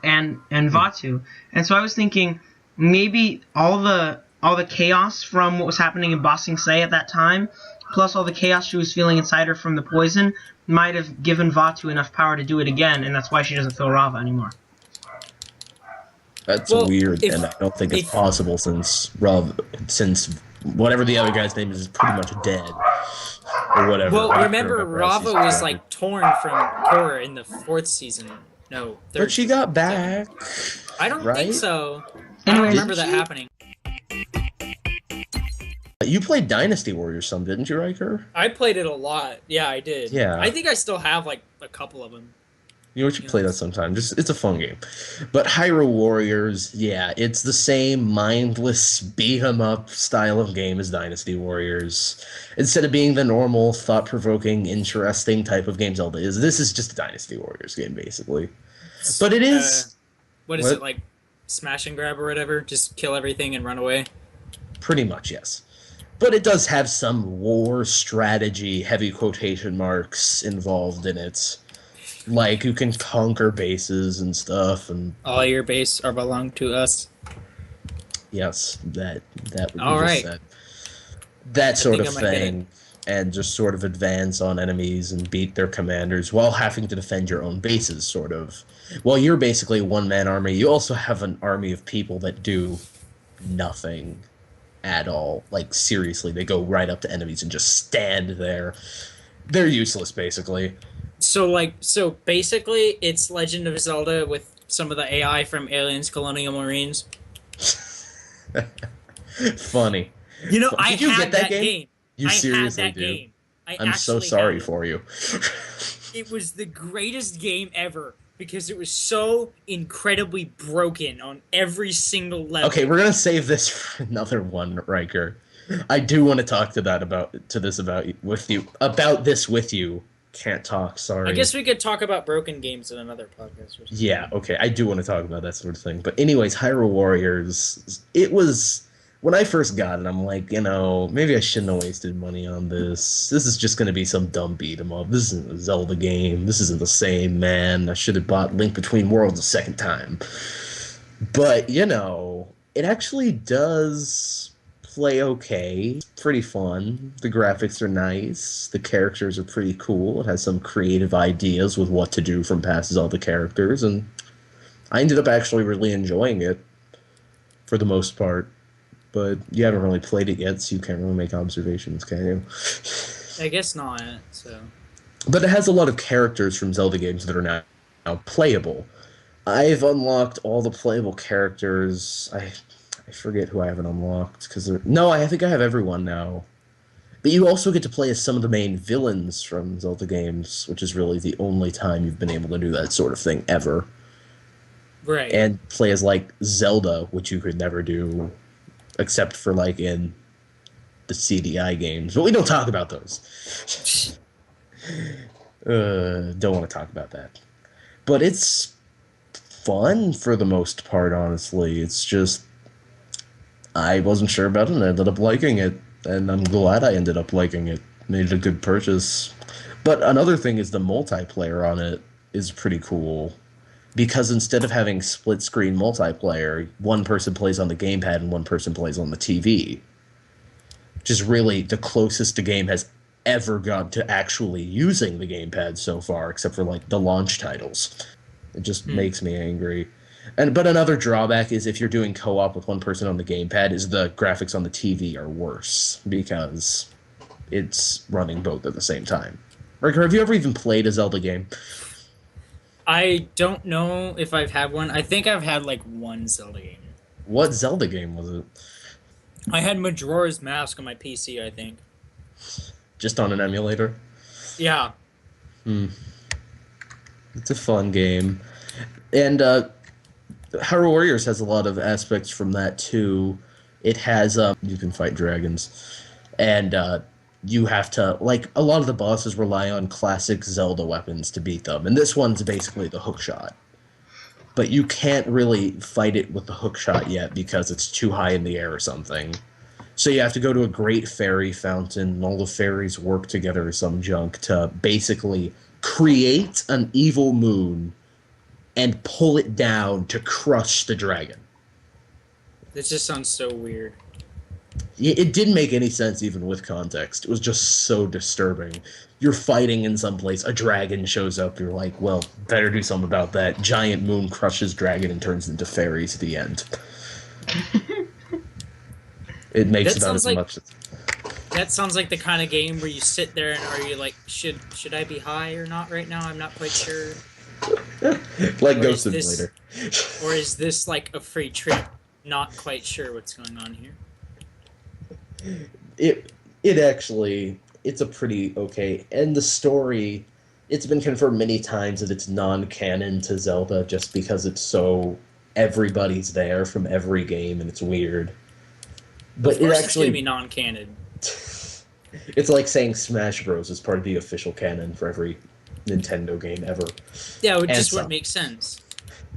and Vatu. And so I was thinking maybe all the chaos from what was happening in Ba Sing Se at that time, plus all the chaos she was feeling inside her from the poison, might have given Vatu enough power to do it again, and that's why she doesn't feel Rava anymore. That's weird, and I don't think it's possible since whatever the other guy's name is pretty much dead, or whatever. Well, remember, Rava was like torn from Korra in the 4th season. No, 3rd. But she got back. I don't think so. I Anyway, don't remember that happening. You played Dynasty Warriors some, didn't you, Ryker? I played it a lot. Yeah, I did. Yeah. I think I still have like a couple of them. You should play that sometime. It's a fun game. But Hyrule Warriors, yeah, it's the same mindless beat-em-up style of game as Dynasty Warriors. Instead of being the normal, thought-provoking, interesting type of game Zelda is, this is just a Dynasty Warriors game, basically. But it is... What is it, like smash and grab or whatever? Just kill everything and run away? Pretty much, yes. But it does have some war strategy, heavy quotation marks, involved in it. Like, you can conquer bases and stuff, and all your base are belong to us. Yes, that would be all right. Said. That sort of thing, and just sort of advance on enemies and beat their commanders while having to defend your own bases, sort of. While you're basically a one-man army, you also have an army of people that do nothing at all. Like, seriously, they go right up to enemies and just stand there. They're useless, basically. So basically, it's Legend of Zelda with some of the AI from Aliens Colonial Marines. Funny. You know, Did you get that game? You seriously had that do. game. I'm so sorry for you. It was the greatest game ever because it was so incredibly broken on every single level. Okay, we're gonna save this for another one, Ryker. I do want to talk about this with you. Can't talk, sorry. I guess we could talk about broken games in another podcast. Or something. Yeah, okay, I do want to talk about that sort of thing. But anyways, Hyrule Warriors, it was... When I first got it, I'm like, maybe I shouldn't have wasted money on this. This is just going to be some dumb beat-em-up. This isn't a Zelda game. This isn't the same, man. I should have bought Link Between Worlds a second time. But, it actually does... play okay. It's pretty fun. The graphics are nice. The characters are pretty cool. It has some creative ideas with what to do from past Zelda characters, and I ended up actually really enjoying it for the most part. But you haven't really played it yet, so you can't really make observations, can you? I guess not, so... But it has a lot of characters from Zelda games that are now playable. I've unlocked all the playable characters. I forget who I haven't unlocked, I think I have everyone now. But you also get to play as some of the main villains from Zelda games, which is really the only time you've been able to do that sort of thing ever. Right. And play as, Zelda, which you could never do, except for, in the CDI games. But we don't talk about those. Don't want to talk about that. But it's fun for the most part, honestly. It's just... I wasn't sure about it, and I ended up liking it, and I'm glad I ended up liking it. Made it a good purchase. But another thing is the multiplayer on it is pretty cool, because instead of having split-screen multiplayer, one person plays on the gamepad and one person plays on the TV, which is really the closest the game has ever got to actually using the gamepad so far, except for, the launch titles. It just makes me angry. But another drawback is if you're doing co-op with one person on the gamepad is the graphics on the TV are worse because it's running both at the same time. Ryker, have you ever even played a Zelda game? I don't know if I've had one. I think I've had one Zelda game. What Zelda game was it? I had Majora's Mask on my PC, I think. Just on an emulator? Yeah. It's a fun game. And Hyrule Warriors has a lot of aspects from that too. It has you can fight dragons, and you have to, like, a lot of the bosses rely on classic Zelda weapons to beat them, and this one's basically the hook shot. But you can't really fight it with the hook shot yet because it's too high in the air or something. So you have to go to a great fairy fountain, and all the fairies work together or some junk to basically create an evil moon and pull it down to crush the dragon. This just sounds so weird. It didn't make any sense even with context. It was just so disturbing. You're fighting in some place, a dragon shows up, you're like, well, better do something about that. Giant moon crushes dragon and turns into fairies at the end. It makes That about as sounds much as... That sounds like the kind of game where you sit there and are you like, should I be high or not right now? I'm not quite sure. like Or Ghost is Simulator. Or is this like a free trip? Not quite sure what's going on here. It actually, it's a pretty okay, and the story, it's been confirmed many times that it's non-canon to Zelda just because it's so, everybody's there from every game and it's weird. But Of course it actually, it's gonna be non-canon. it's like saying Smash Bros. Is part of the official canon for every Nintendo game ever. Yeah, it And just some. wouldn't make sense.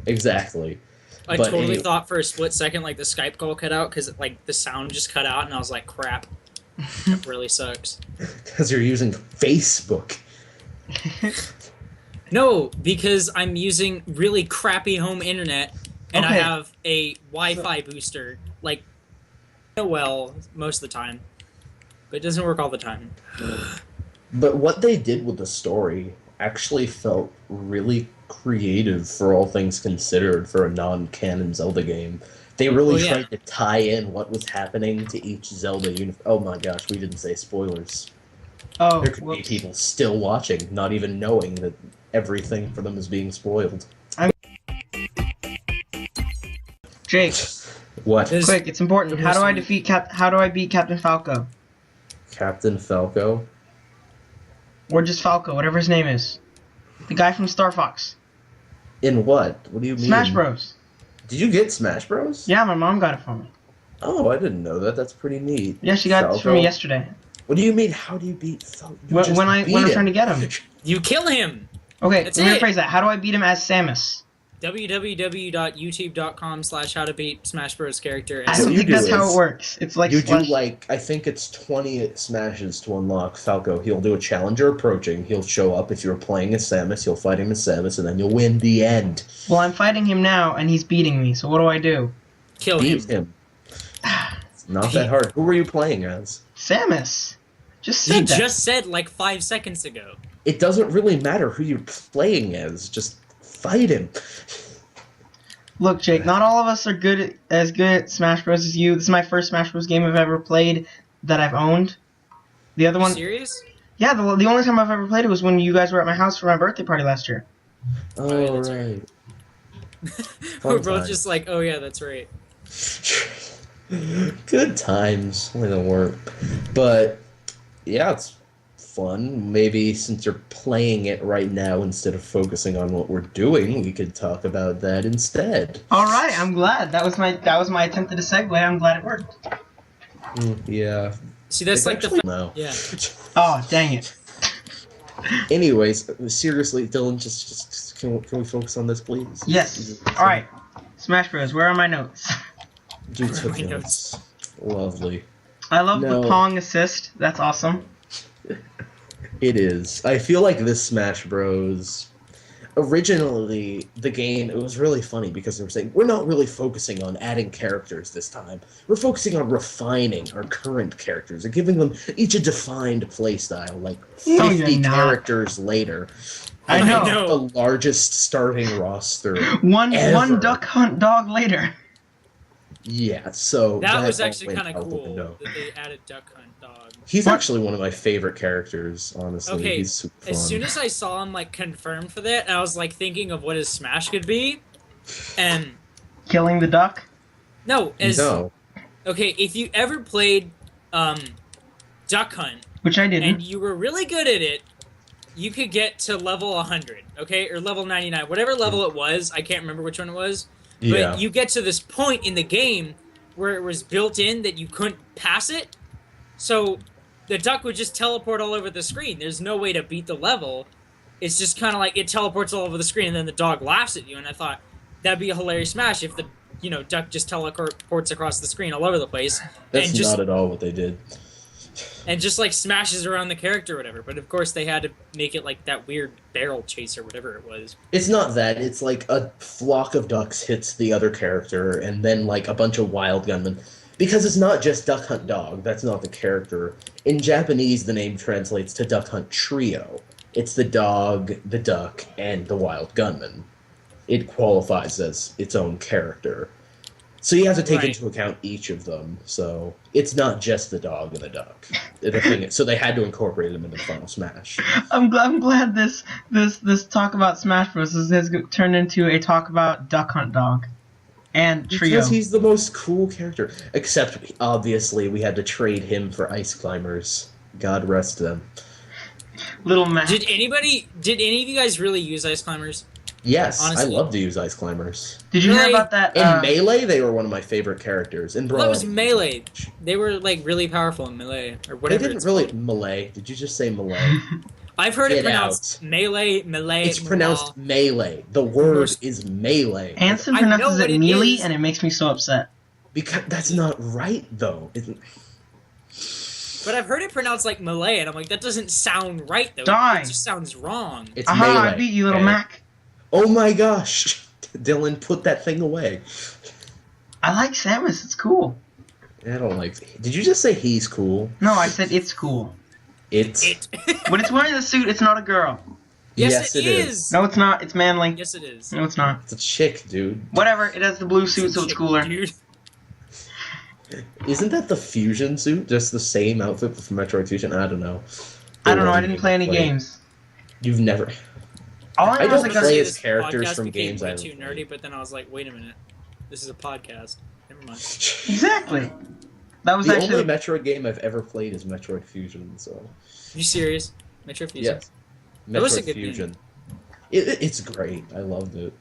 Exactly. I But totally anyway. thought for a split second like the Skype call cut out because like the sound just cut out and I was like, crap. That really sucks. Because you're using Facebook. No, because I'm using really crappy home internet and I Okay. have a Wi-Fi booster. Like, well, most of the time. But it doesn't work all the time. But what they did with the story actually felt really creative for all things considered for a non-canon Zelda game. They really yeah. tried to tie in what was happening to each Zelda Oh my gosh, we didn't say spoilers. Oh, There could be whoops. people still watching, not even knowing that everything for them is being spoiled. Jake, What? This- quick, it's important. the How do I most- defeat How do I beat Captain Falco? Captain Falco? Or just Falco, whatever his name is. The guy from Star Fox. In what? What do you mean? Smash Bros. Did you get Smash Bros? Yeah, my mom got it for me. Oh, I didn't know that. That's pretty neat. Yeah, she got it for Falco? me yesterday. What do you mean? How do you beat Falco? You When, just when I'm beat trying to him. get him. You kill him! Okay, That's let me it. rephrase that. How do I beat him as Samus? www.youtube.com/how-to-beat Smash Bros. character. I What don't you think do that's how is it works. It's like You do Slash- like, I think it's 20 smashes to unlock Falco. He'll do a challenger approaching. He'll show up. If you're playing as Samus, you'll fight him as Samus, and then you'll win the end. Well, I'm fighting him now, and he's beating me. So what do I do? Kill Beat him. him. It's not that hard. Who were you playing as? Samus. Just You said that. just said like 5 seconds ago. It doesn't really matter who you're playing as. Just fight him. Look, Jake. Not all of us are as good at Smash Bros. As you. This is my first Smash Bros. Game I've ever played that I've owned. The other You one, serious? yeah. The only time I've ever played it was when you guys were at my house for my birthday party last year. Oh, yeah, Oh, that's right. We're Fun both time. just like, oh yeah, that's right. Good times when it worked. But yeah, it's fun. Maybe since you're playing it right now instead of focusing on what we're doing, we could talk about that instead. All right, I'm glad. That was my attempt at a segue. I'm glad it worked. Yeah. See, that's It's like actually, the no. yeah. Oh, dang it. Anyways, seriously, Dylan, just can we focus on this, please? Yes. All right. Smash Bros. Where are my notes? You Where are took my notes. Lovely. I love No. the Pong assist. That's awesome. It is. I feel like this Smash Bros. Originally, the game, it was really funny because they were saying, we're not really focusing on adding characters this time. We're focusing on refining our current characters and giving them each a defined playstyle, like No, 50 you're not. characters later. I And know. I know. The largest starting roster. One Ever. duck hunt dog later. Yeah, so That was all actually went kind of out the cool window. that they added Duck Hunt Dog. He's What? actually one of my favorite characters, honestly. Okay, He's super fun. as soon as I saw him like confirmed for that, I was like thinking of what his Smash could be, and Killing the duck. no, No. okay, if you ever played Duck Hunt Which I and didn't. you were really good at it, you could get to level 100, okay, or level 99, whatever level it was. I can't remember which one it was. Yeah. But you get to this point in the game where it was built in that you couldn't pass it. So the duck would just teleport all over the screen. There's no way to beat the level. It's just kind of like it teleports all over the screen, and then the dog laughs at you. And I thought that'd be a hilarious smash if the duck just teleports across the screen all over the place. That's and just, not at all what they did. And just like smashes around the character or whatever. But of course they had to make it like that weird barrel chase or whatever it was. It's not that. It's like a flock of ducks hits the other character, and then like a bunch of wild gunmen. Because it's not just Duck Hunt Dog. That's not the character. In Japanese, the name translates to Duck Hunt Trio. It's the dog, the duck, and the wild gunman. It qualifies as its own character. So you have to take into account each of them. So it's not just the dog and the duck. So they had to incorporate them into the final Smash. I'm glad this talk about Smash Bros. Has turned into a talk about Duck Hunt Dog and Trio. Because he's the most cool character. Except, obviously, we had to trade him for Ice Climbers. God rest them. Little Mac. Did any of you guys really use Ice Climbers? Yes, Honestly. I love to use Ice Climbers. Did you hear about that? In Melee, they were one of my favorite characters. In Brawl, that was Melee. They were like really powerful in Melee or whatever. They didn't really Melee. Did you just say Melee? I've heard it pronounced Melee. It's pronounced Melee. The word is Melee. Anson pronounces it Melee, and it makes me so upset. Because that's not right, though. But I've heard it pronounced like Melee, and I'm like, that doesn't sound right, though. Die. It just sounds wrong. It's Aha, Melee. I beat you, little Mac. Oh my gosh. Dylan, put that thing away. I like Samus. It's cool. I don't like... Did you just say he's cool? No, I said it's cool. It. When it's wearing the suit, it's not a girl. Yes, it is. No, it's not. It's manly. Yes, it is. No, it's not. It's a chick, dude. Whatever. It has the blue suit, so it's cooler. Dude. Isn't that the Fusion suit? Just the same outfit from Metroid Fusion? I don't know. I don't know. I didn't play any games. You've never... All I know is don't I play got as characters from games I way too nerdy, but then I was like, wait a minute. This is a podcast. Never mind. Exactly. That was the actually only Metroid game I've ever played is Metroid Fusion, so... You serious? Metroid Fusion? Yes. That was a Metroid good Fusion. It's great. I loved it.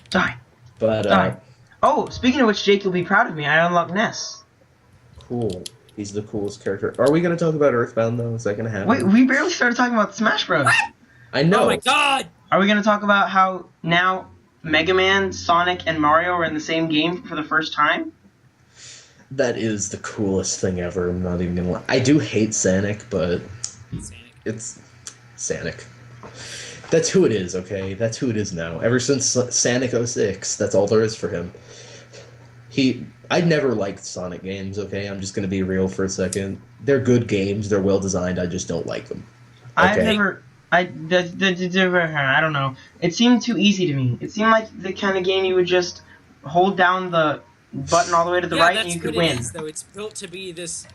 Die. But, Die. Oh, speaking of which, Jake, you'll be proud of me. I unlocked Ness. Cool. He's the coolest character. Are we going to talk about Earthbound, though? Is that going to happen? Wait, we barely started talking about Smash Bros. I know. Oh my god! Are we going to talk about how now Mega Man, Sonic, and Mario are in the same game for the first time? That is the coolest thing ever. I'm not even going to lie. I do hate Sonic, but it's Sonic. That's who it is, okay? That's who it is now. Ever since Sonic 06, that's all there is for him. I never liked Sonic games, okay? I'm just going to be real for a second. They're good games. They're well designed. I just don't like them. Okay? I don't know. It seemed too easy to me. It seemed like the kind of game you would just hold down the button all the way to the right and you could win. It is, though. It's built to be this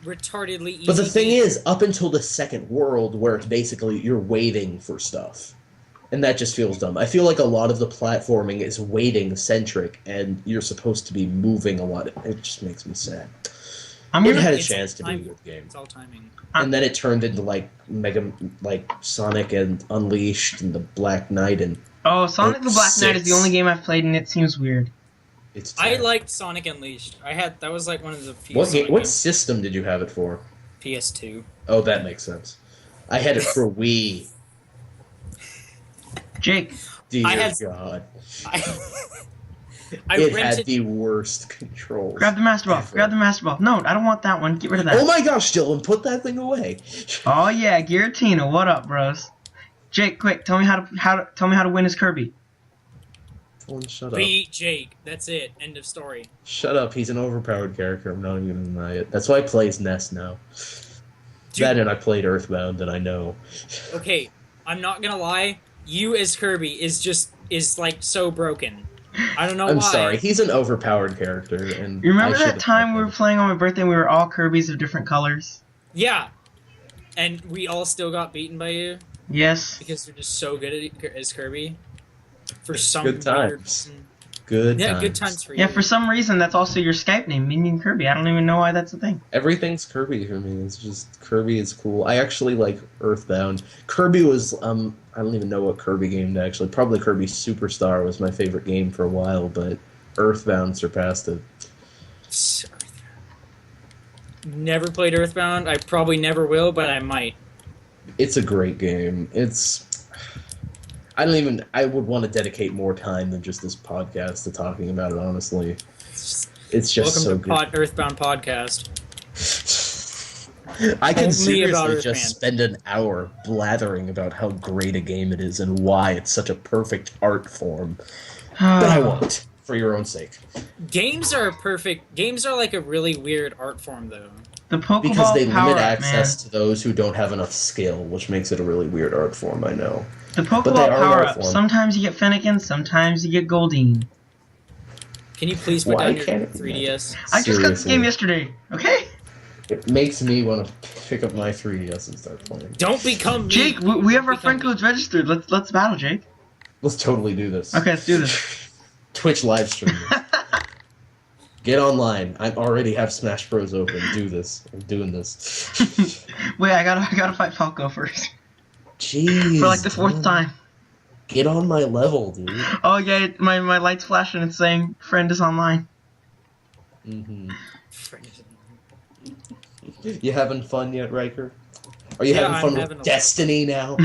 retardedly easy But the thing game. is, up until the second world, where it's basically you're waiting for stuff. And that just feels dumb. I feel like a lot of the platforming is waiting-centric, and you're supposed to be moving a lot. It just makes me sad. It had a chance to be a good game. It's all timing. And then it turned into like Sonic and Unleashed and the Black Knight and Sonic the Black Knight is the only game I've played and it seems weird. I liked Sonic Unleashed. That was like one of the few. What system did you have it for? PS2. Oh, that makes sense. I had it for Wii. Jake. Dear God. I rented... had had the worst controls. Grab the Master Ball. Grab the Master Ball. No, I don't want that one. Get rid of that. Oh my gosh, Dylan, put that thing away. Oh yeah, Giratina. What up, bros? Jake, quick, tell me how to win as Kirby. Dylan, shut up. Beat Jake. That's it. End of story. Shut up. He's an overpowered character. I'm not even gonna deny it. That's why I plays Ness now. Dude. That and I played Earthbound, and I know. Okay, I'm not gonna lie. You as Kirby is like so broken. I don't know why. I'm sorry. He's an overpowered character, and you remember that time we were playing on my birthday and we were all Kirbys of different colors? Yeah. And we all still got beaten by you? Yes. Because you're just so good at it as Kirby? For some good times. Good times. Good times for you. Yeah, for some reason that's also your Skype name, Minion Kirby. I don't even know why that's a thing. Everything's Kirby for me. It's just Kirby is cool. I actually like Earthbound. Kirby was I don't even know what Kirby game to actually. Probably Kirby Superstar was my favorite game for a while, but Earthbound surpassed it. never played Earthbound. I probably never will, but I might. It's a great game. I would want to dedicate more time than just this podcast to talking about it, honestly. It's just Welcome so to good. Earthbound Podcast. I can Only about seriously Earthbound. just spend an hour blathering about how great a game it is and why it's such a perfect art form. But I won't, for your own sake. Games are perfect. Games are like a really weird art form, though. The Pokeball Because they limit power-up, access man. to those who don't have enough skill, which makes it a really weird art form, I know. The But they Pokeball are an art power-up. form. Sometimes you get Fennekin, sometimes you get Goldeen. Can you please put Why down your can't it- 3DS? I just got this Seriously. game yesterday, okay? It makes me want to pick up my 3DS and start playing. Don't become me. Jake, we have our Become friend me. codes registered. Let's battle, Jake. Let's totally do this. Okay, let's do this. Twitch live stream. Get online. I already have Smash Bros. Open. Do this. I'm doing this. Wait, I gotta fight Falco first. Jeez. For like the fourth man. time. Get on my level, dude. Oh yeah, my light's flashing and saying friend is online. Mm-hmm. You having fun yet, Ryker? Are you Yeah, having I'm fun having with a- Destiny now?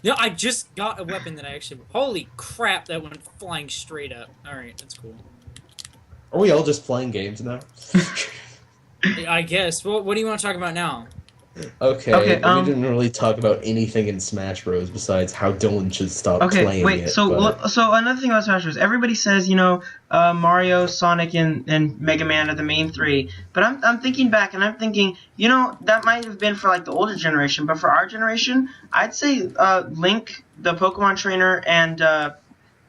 No, I just got a weapon that I actually. Holy crap! That went flying straight up. All right, that's cool. Are we all just playing games now? I guess. Well, what do you want to talk about now? Okay, Okay, we didn't really talk about anything in Smash Bros. Besides how Dylan should stop Okay, playing wait. it. So but- so another thing about Smash Bros. Everybody says Mario, Sonic, and Mega Man are the main three. But I'm thinking back and I'm thinking that might have been for like the older generation, but for our generation, I'd say Link, the Pokemon trainer, and the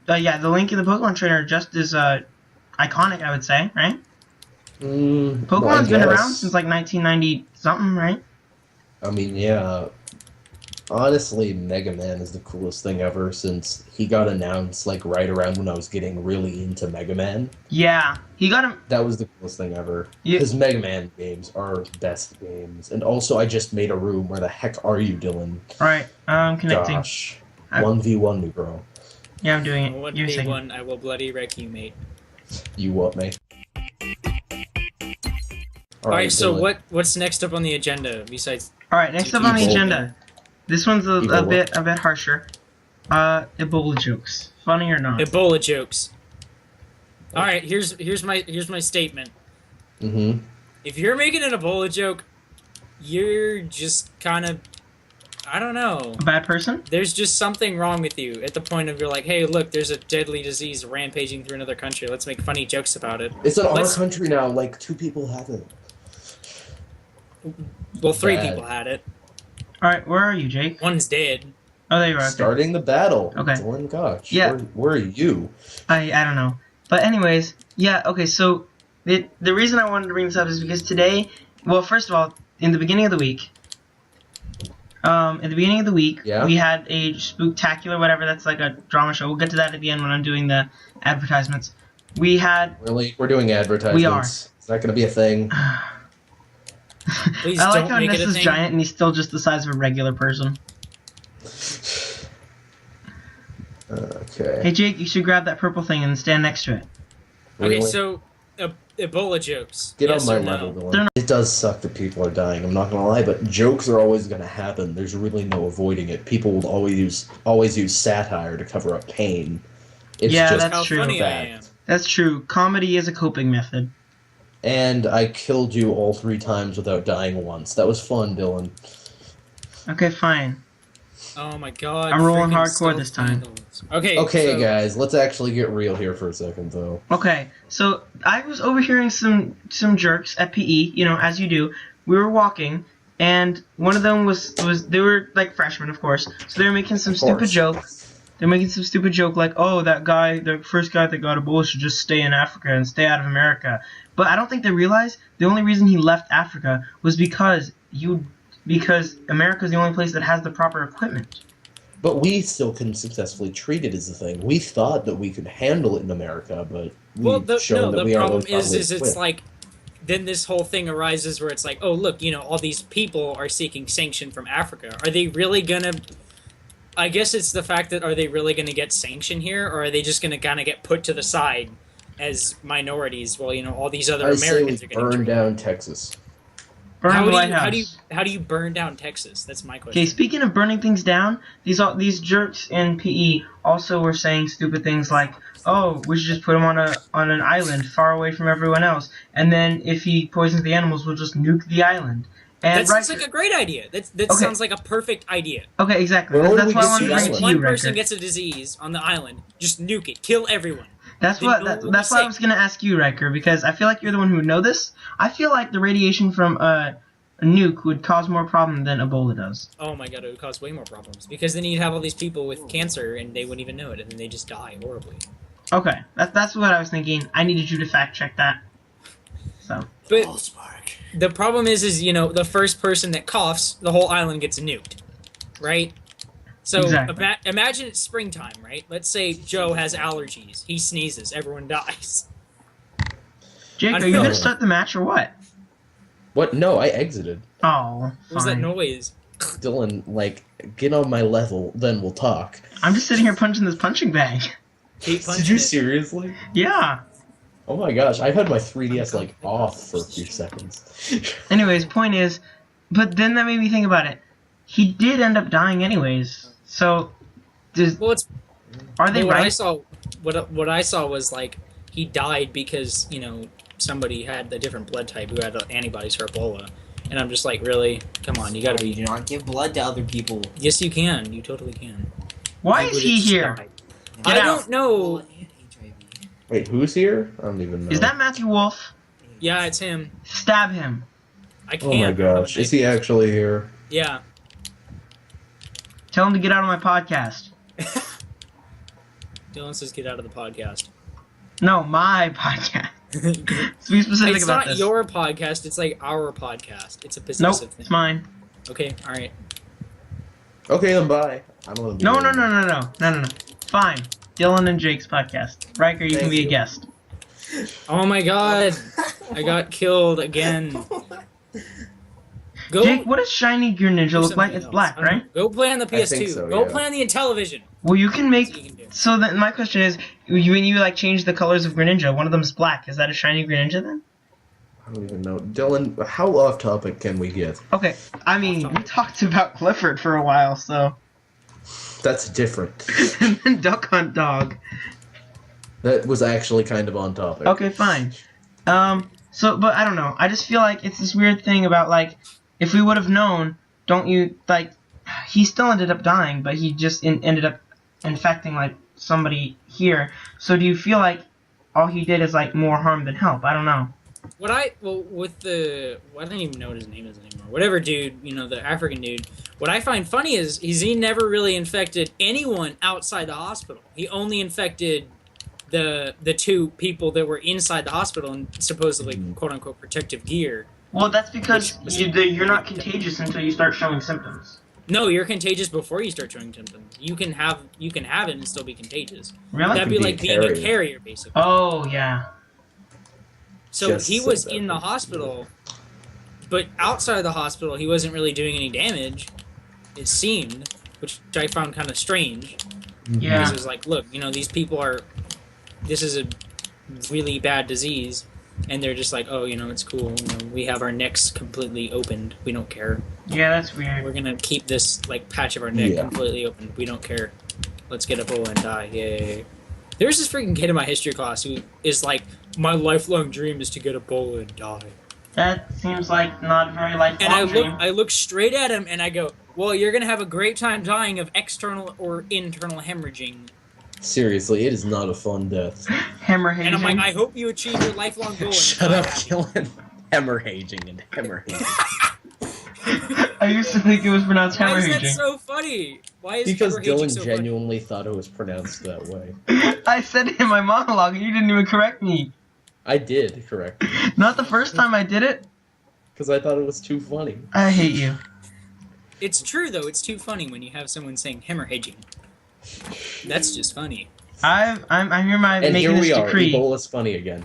Link and the Pokemon trainer are just as iconic. I would say, right? Pokemon's Pokemon's been around since like 1990 something, right? I mean, yeah. Honestly, Mega Man is the coolest thing ever since he got announced like right around when I was getting really into Mega Man. Yeah, he got him. That was the coolest thing ever. Yeah. Because Mega Man games are best games. And also, I just made a room. Where the heck are you, Dylan? All right, I'm connecting. Gosh. 1v1 me, bro. Yeah, I'm doing it. One Give me a second. one, I will bloody wreck you, mate. You what, mate? Alright, so Dylan. what's next up on the agenda besides? All right, next up on the Ebola. agenda. This one's a Ebola. bit harsher. Ebola jokes. Funny or not? Ebola jokes. All right, here's my statement. Mm-hmm. If you're making an Ebola joke, you're just kind of, I don't know. A bad person? There's just something wrong with you at the point of you're like, hey, look, there's a deadly disease rampaging through another country. Let's make funny jokes about it. It's in our Let's- country now. Like, 2 people have it. Well, 3 Bad. people had it. All right, where are you, Jake? One's dead. Oh, there you are. Okay. Starting the battle. Okay. Dylan, gosh. Yeah. Where are you? I don't know. But anyways, yeah. Okay, so the reason I wanted to bring this up is because today, well, first of all, in the beginning of the week, Yeah. we had a spooktacular, whatever. That's like a drama show. We'll get to that at the end when I'm doing the advertisements. We had. Really? We're doing advertisements. We are. Is that going to be a thing? Please I like don't how make it a Ness is thing. giant and he's still just the size of a regular person. Okay. Hey Jake, you should grab that purple thing and stand next to it. Okay, Really? so Ebola jokes. Get Yes on my or no? level, Dylan. They're not- It does suck that people are dying. I'm not gonna lie, but jokes are always gonna happen. There's really no avoiding it. People will always use satire to cover up pain. It's Yeah, just that's How true. funny I fact. am. That's true. Comedy is a coping method. And I killed you all 3 times without dying once. That was fun, Dylan. Okay, fine. Oh my god. I'm rolling freaking hardcore stealth this time. vandals. Okay. Okay, so, guys, let's actually get real here for a second, though. Okay, so I was overhearing some jerks at PE, as you do. We were walking, and one of them was they were like freshmen, of course. So they were making some stupid course. joke. They're making some stupid joke like, oh, that guy, the first guy that got Ebola should just stay in Africa and stay out of America. But I don't think they realize the only reason he left Africa was because America's the only place that has the proper equipment. But we still couldn't successfully treat it as a thing. We thought that we could handle it in America, but we've shown that the we are problem most is probably it's equipped. like then this whole thing arises where it's like, oh look, all these people are seeking sanction from Africa. Are they really gonna? I guess it's the fact that are they really gonna get sanction here, or are they just gonna kind of get put to the side as minorities, while all these other I say we Americans are getting burn treated. down Texas. Burn the White House. How do you burn down Texas? That's my question. Okay, speaking of burning things down, these jerks in PE also were saying stupid things like, "Oh, we should just put him on an island far away from everyone else, and then if he poisons the animals, we'll just nuke the island." And that sounds like a great idea. That sounds like a perfect idea. Okay, exactly. Where would That's we why I get wanted to the bring it island? to you, One person Ryker. gets a disease on the island, just nuke it, kill everyone. That's Then what. no one will That's be why I sick. was gonna ask you, Ryker, because I feel like you're the one who would know this. I feel like the radiation from a nuke would cause more problem than Ebola does. Oh my god, it would cause way more problems because then you'd have all these people with cancer and they wouldn't even know it, and then they just die horribly. Okay, that's what I was thinking. I needed you to fact check that. So. But Ballspark. the problem is the first person that coughs, the whole island gets nuked, right? So Exactly. imagine it's springtime, right? Let's say Joe has allergies. He sneezes, everyone dies. Jake, I are you know. gonna start the match or what? What? No, I exited. Oh, What was that fine. noise? Dylan, get on my level, then we'll talk. I'm just sitting here punching this punching bag. Keep punching Did you it. seriously? Yeah. Oh my gosh, I had my 3DS off for a few seconds. Anyways, point is, but then that made me think about it. He did end up dying anyways. So, Well, it's are they what I right? saw. What I saw was he died because somebody had a different blood type who had antibodies for Ebola, and I'm just like, really? Come on, you gotta You be. do not give blood to other people. Yes, you can. You totally can. Why I is would he just here? die. Get I out. don't know. Ebola and HIV. Wait, who's here? I don't even know. Is that Matthew Wolf? Yeah, it's him. Stab him. I can't. Oh my gosh, is he actually here? Yeah. Tell him to get out of my podcast. Dylan says get out of the podcast. No, my podcast. Let's be specific It's about not this. your podcast. It's like our podcast. It's a Nope, possessive thing. it's mine. Okay. All right. Okay, then bye. I don't want to. No. Fine. Dylan and Jake's podcast. Ryker, you can Thank be a you. guest. Oh my god! I got killed again. Go. Jake, what does shiny Greninja do look like? something It's else. black, I don't right? know. Go play on the PS2. think so, Go yeah. play on the Intellivision. Well, you can That's what you make. can do. So then my question is, when you change the colors of Greninja, one of them's black. Is that a shiny Greninja then? I don't even know. Dylan, how off topic can we get? Okay, I mean, we talked about Clifford for a while, so. That's different. And then Duck Hunt Dog. That was actually kind of on topic. Okay, fine. So, but I don't know. I just feel like it's this weird thing about, if we would have known, don't you, he still ended up dying, but he just ended up infecting, somebody here. So do you feel like all he did is, more harm than help? I don't know. I don't even know what his name is anymore. Whatever dude, the African dude. What I find funny is he never really infected anyone outside the hospital. He only infected the two people that were inside the hospital and supposedly quote unquote protective gear. Well, that's because you're not contagious until you start showing symptoms. No, you're contagious before you start showing symptoms. You can have it and still be contagious. Really? That'd be Be a like being a carrier. carrier, basically. Oh, yeah. So Just he said was that in the before. hospital, but outside of the hospital, he wasn't really doing any damage. It seemed, which I found kind of strange. Yeah. Because it was like, look, these people this is a really bad disease, and they're just like, oh, it's cool. We have our necks completely opened. We don't care. Yeah, that's weird. We're gonna keep this patch of our neck Yeah. completely open. We don't care. Let's get Ebola and die. Yay! There's this freaking kid in my history class who is like, my lifelong dream is to get Ebola and die. That seems like not a very lifelong And dream. I look straight at him and I go, well, you're gonna have a great time dying of external or internal hemorrhaging. Seriously, it is not a fun death. Hemorrhaging. And I'm like, I hope you achieve your lifelong goal. And Shut die up, happy." Dylan. Hemorrhaging and hemorrhaging. I used to think it was pronounced Why is that hemorrhaging. so funny? Why is Because hemorrhaging Dylan so funny? genuinely thought it was pronounced that way. I said it in my monologue and you didn't even correct me. I did, correct. Not the first time I did it. Because I thought it was too funny. I hate you. It's true though. It's too funny when you have someone saying hemorrhaging. That's just funny. I'm here And making here this we are, decree. Ebola's funny again.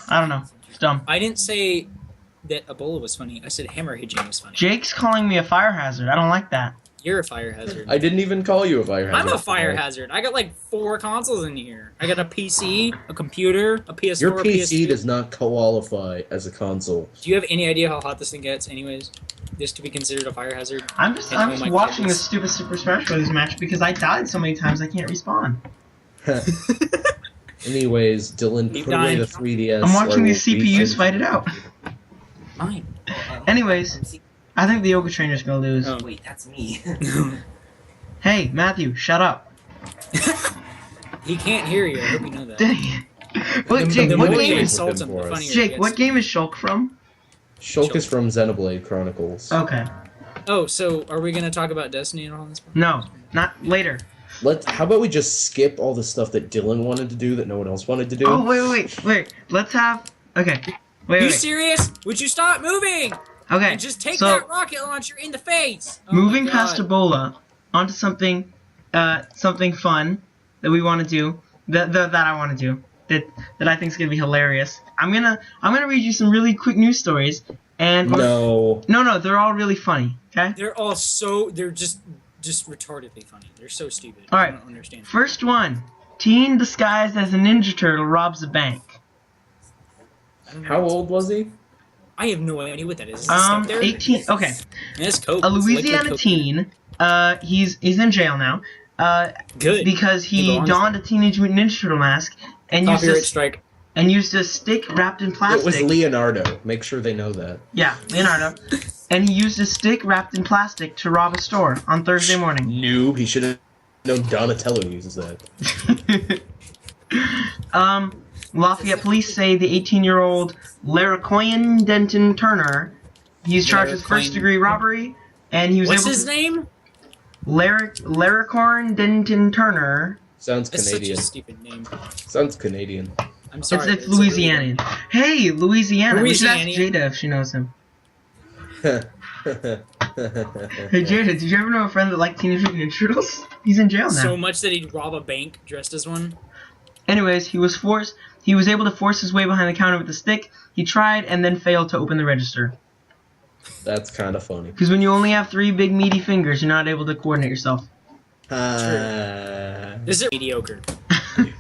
I don't know. It's dumb. I didn't say that Ebola was funny. I said hemorrhaging was funny. Jake's calling me a fire hazard. I don't like that. You're a fire hazard. I didn't even call you a fire hazard. I'm a fire hazard. I got like 4 consoles in here. I got a PC, a computer, a PS4, Your a PC PS3. does not qualify as a console. Do you have any idea how hot this thing gets, anyways? Just to be considered a fire hazard? I'm just watching this stupid Super Smash Bros. Match because I died so many times I can't respawn. Anyways, Dylan, Keep put away dying. the 3DS. I'm watching or these we'll beat CPUs them. fight it out. Mine. Anyways, I think the yoga trainer's gonna lose. Oh. Wait, that's me. Hey, Matthew, shut up. He can't hear you. I hope you know that. Dang it. What, Jake, The what more game you is insult him, the for us. funnier it Jake? gets. What game is Shulk from? Shulk is from Xenoblade Chronicles. Okay. Oh, so are we gonna talk about Destiny and all this? No, not later. How about we just skip all the stuff that Dylan wanted to do that no one else wanted to do? Oh, wait. Let's have. Okay. Are Wait. you serious? Would you stop moving? Okay. And just take so, that rocket launcher in the face. Oh my moving God. past Ebola onto something, something fun that we want to do. That I want to do. That I think is gonna be hilarious. I'm gonna read you some really quick news stories. And No. No, they're all really funny. Okay. They're just retardedly funny. They're so stupid. All I right. don't understand. First one: teen disguised as a Ninja Turtle robs a bank. I don't know. How old was he? I have no idea what that is. Is this up there? 18. Okay. That's coke. A It's liquid Louisiana coke. teen. He's in jail now. Good. Because he Go on. donned a Teenage Mutant Ninja Turtle mask and Copyright strike. used a stick wrapped in It plastic. was Leonardo. Make sure they know that. Yeah, Leonardo. And he used a stick wrapped in plastic to rob a store on Thursday morning. Noob. He should have known Donatello uses that. Lafayette police say the 18-year-old Laracoyan Denton Turner, he's charged with first-degree robbery, and he was What's able his to... name? Laracorn Denton Turner. Sounds That's such a Canadian. stupid name. Sounds Canadian. I'm sorry. It's but a really Louisianian. Hey, Louisiana. We should ask Louisianian. Jada if she knows him. Hey, Hey Jada, did you ever know a friend that liked Teenage Mutant Ninja Turtles? He's in jail good- now. So much that he'd rob a bank dressed as one. Anyways, he was able to force his way behind the counter with a stick. He tried and then failed to open the register. That's kind of funny. Because when you only have 3 big meaty fingers, you're not able to coordinate yourself. This is mediocre.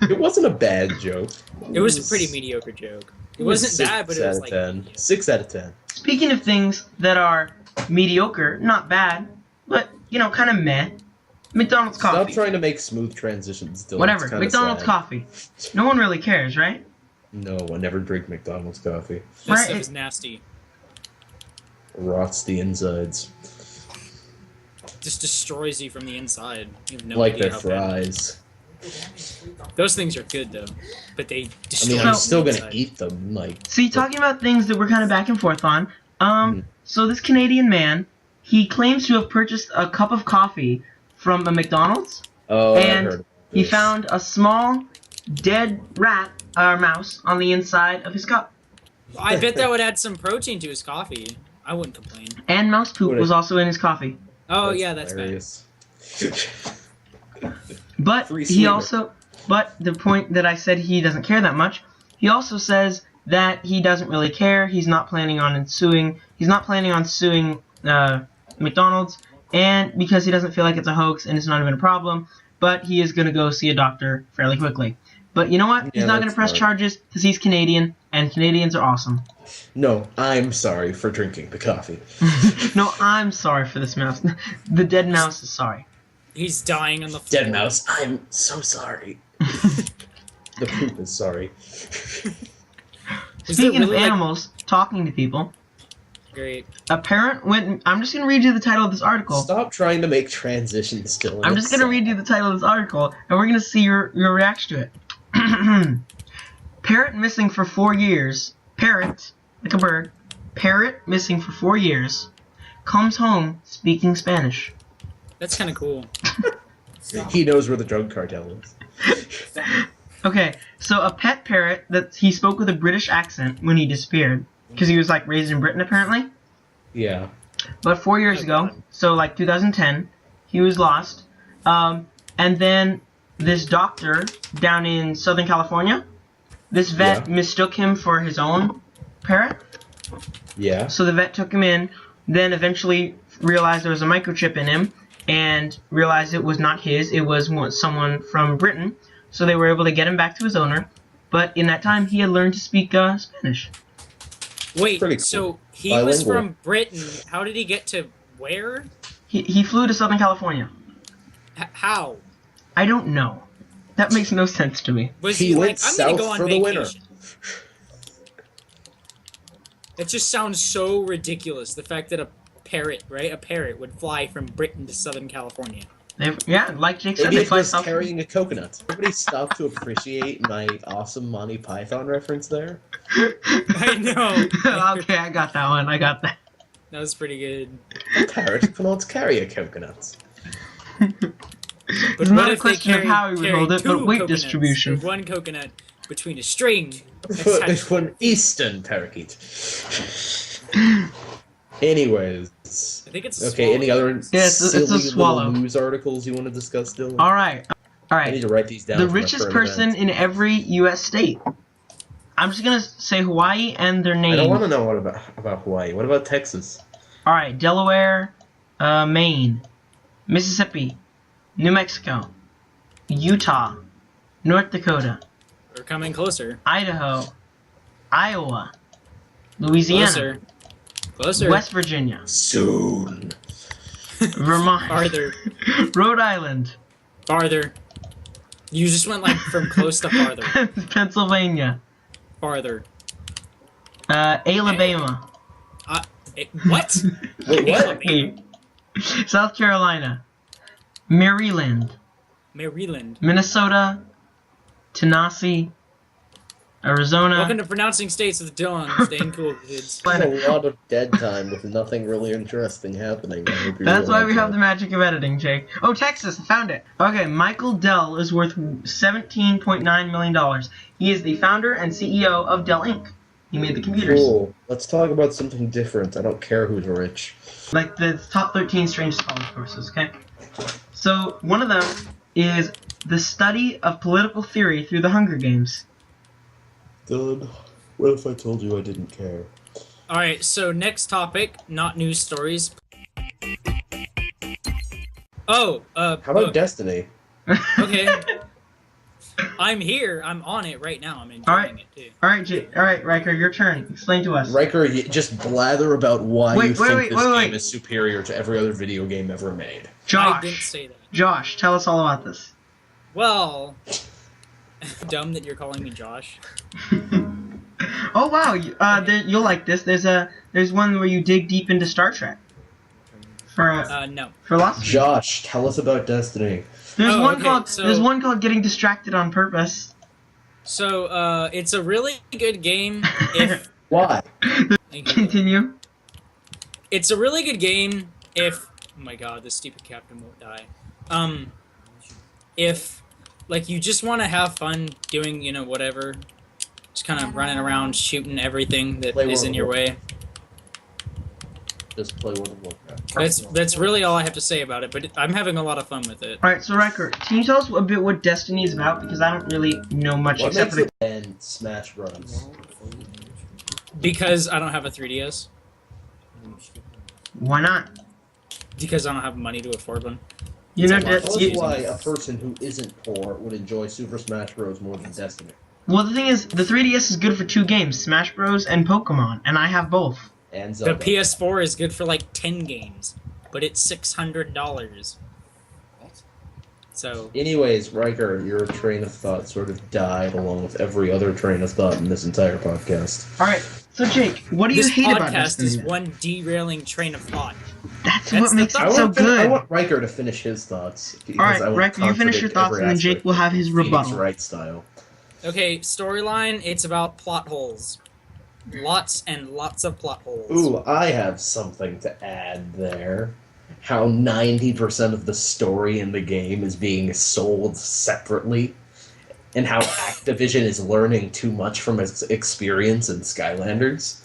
It wasn't a bad joke. It was a pretty mediocre joke. It wasn't bad, but it was like 10. 6 out of 10. Speaking of things that are mediocre, not bad, but, kind of meh, McDonald's Stop coffee. trying to make smooth transitions, Dylan. Whatever, It's kinda McDonald's sad. coffee. No one really cares, right? No, I never drink McDonald's coffee. that Right, stuff it- is nasty. Rots the insides. Just destroys you from the inside. You have no Like idea their how bad. fries. Those things are good though, but they I destroy. mean, you I'm still from gonna the inside. eat them. Like, See, talking about things that we're kind of back and forth on. So this Canadian man, he claims to have purchased a cup of coffee from a McDonald's, oh, I and heard of he this. found a small, dead rat or mouse on the inside of his cup. I bet that would add some protein to his coffee. I wouldn't complain. And mouse poop Would was it- also in his coffee. Oh yeah, that's bad. hilarious. But Free he sweetener. also, but the point that I said he doesn't care that much, he also says that he doesn't really care. He's not planning on suing. He's not planning on suing McDonald's, and because he doesn't feel like it's a hoax and it's not even a problem. But he is gonna go see a doctor fairly quickly. But you know what? He's Yeah, not gonna that's press smart. charges because he's Canadian, and Canadians are awesome. No, I'm sorry for drinking the coffee. No, I'm sorry for this mouse. The dead mouse is sorry. He's dying on the floor. Dead mouse, I'm so sorry. The poop is sorry. Is Speaking it of really, like- animals talking to people, Great. a parent went. I'm just gonna read you the title of this article. Stop trying to make transitions, Dylan. I'm just gonna read you the title of this article, and we're gonna see your reaction to it. Parrot missing for 4 years. Parrot, like a bird. Parrot missing for 4 years. Comes home speaking Spanish. That's kind of cool. He knows where the drug cartel is. Okay, so a pet parrot that he spoke with a British accent when he disappeared, because he was like raised in Britain apparently. Yeah. But 4 years Oh, ago, God. so like 2010, he was lost. And then this doctor down in Southern California, this vet Yeah. mistook him for his own parrot. Yeah. So the vet took him in, then eventually realized there was a microchip in him, and realized it was not his, it was someone from Britain, so they were able to get him back to his owner, but in that time he had learned to speak Spanish. Wait, Pretty cool. so he Bilingual. was from Britain. How did he get to where? He flew to Southern California. How? I don't know. That makes no sense to me. Was He he went like, I'm gonna south go on for the winter. vacation? It just sounds so ridiculous. The fact that a parrot would fly from Britain to Southern California. Yeah, like Jake said, Maybe they it fly was south. carrying a coconut. Everybody stop to appreciate my awesome Monty Python reference there. I know. Okay, I got that one. I got that. That was pretty good. A parrot cannot carry a coconut. But It's what not a if they question of carry- how he would carry hold it, but two weight coconuts, distribution. or one coconut between a string. For an eastern parakeet. Anyways. I think it's a Okay, any swallow. other Yeah, it's a silly swallow. little news articles you want to discuss, Dylan? All right. I need to write these down. The for my richest current person events. in every U.S. state. I'm just gonna say Hawaii and their name. I don't want to know what about Hawaii. What about Texas? All right, Delaware, Maine, Mississippi, New Mexico, Utah, North Dakota, We're coming closer. Idaho, Iowa, Louisiana, Closer. West Virginia, Soon. Vermont, Farther. Rhode Island, Farther. You just went like from close to farther. Pennsylvania, Farther. Alabama, What? Wait, what? South Carolina, Maryland, Maryland. Minnesota, Tennessee, Arizona. Welcome to Pronouncing States with Dylan. Staying cool, kids. There's a lot of dead time with nothing really interesting happening. I hope you That's why we realize have the that. magic of editing, Jake. Oh, Texas, I found it. Okay, Michael Dell is worth $17.9 million. He is the founder and CEO of Dell Inc. He made the computers. Cool. Let's talk about something different. I don't care who's rich. Like the top 13 strangest college courses, okay? So, one of them is the study of political theory through the Hunger Games. Dylan, what if I told you I didn't care? Alright, so next topic, not news stories. Oh, How about Destiny? okay. I'm here. I'm on it right now. I'm enjoying it too. Alright, Ryker, your turn. Explain to us. Riker, you just blather about why Wait, you think wait, this wait. game is superior to every other video game ever made. I didn't Josh, say that. Josh, tell us all about this. Well, dumb that you're calling me Josh. Oh wow, you'll like this. There's one where you dig deep into Star Trek. No. For lots of people. Josh, tell us about Destiny. There's Oh, one okay, called so- there's one called Getting Distracted on Purpose. So, it's a really good game if... Why? Thank you. Continue. It's a really good game if... Oh my god, this stupid captain won't die. If, like, you just want to have fun doing, whatever. Just kind of running around shooting everything that Play is World in of your Warcraft. way. Just play World of Warcraft. That's really all I have to say about it, but I'm having a lot of fun with it. Alright, so Ryker, can you tell us a bit what Destiny is about? Because I don't really know much What except makes for it and Smash Bros? Because I don't have a 3DS. why not? Because I don't have money to afford one. You know, It's a lot. Tell us you, why a person who isn't poor would enjoy Super Smash Bros. More than Destiny. well, the thing is, the 3DS is good for two games, Smash Bros. And Pokemon, and I have both. And The Zelda. PS4 is good for like 10 games, but it's $600. So, Anyways, Riker, your train of thought sort of died along with every other train of thought in this entire podcast. Alright, so Jake, what do you this hate about podcast Destiny? is one derailing train of thought. That's that's what the makes thought. it so I good. want Riker to finish his thoughts. because Alright, I want Riker, you finish your contradict thoughts, every and then Jake aspect will have of his Phoenix rebuttal. Wright style. Okay, storyline, it's about plot holes. Lots and lots of plot holes. Ooh, I have something to add there. How 90% of the story in the game is being sold separately, and how Activision is learning too much from its experience in Skylanders.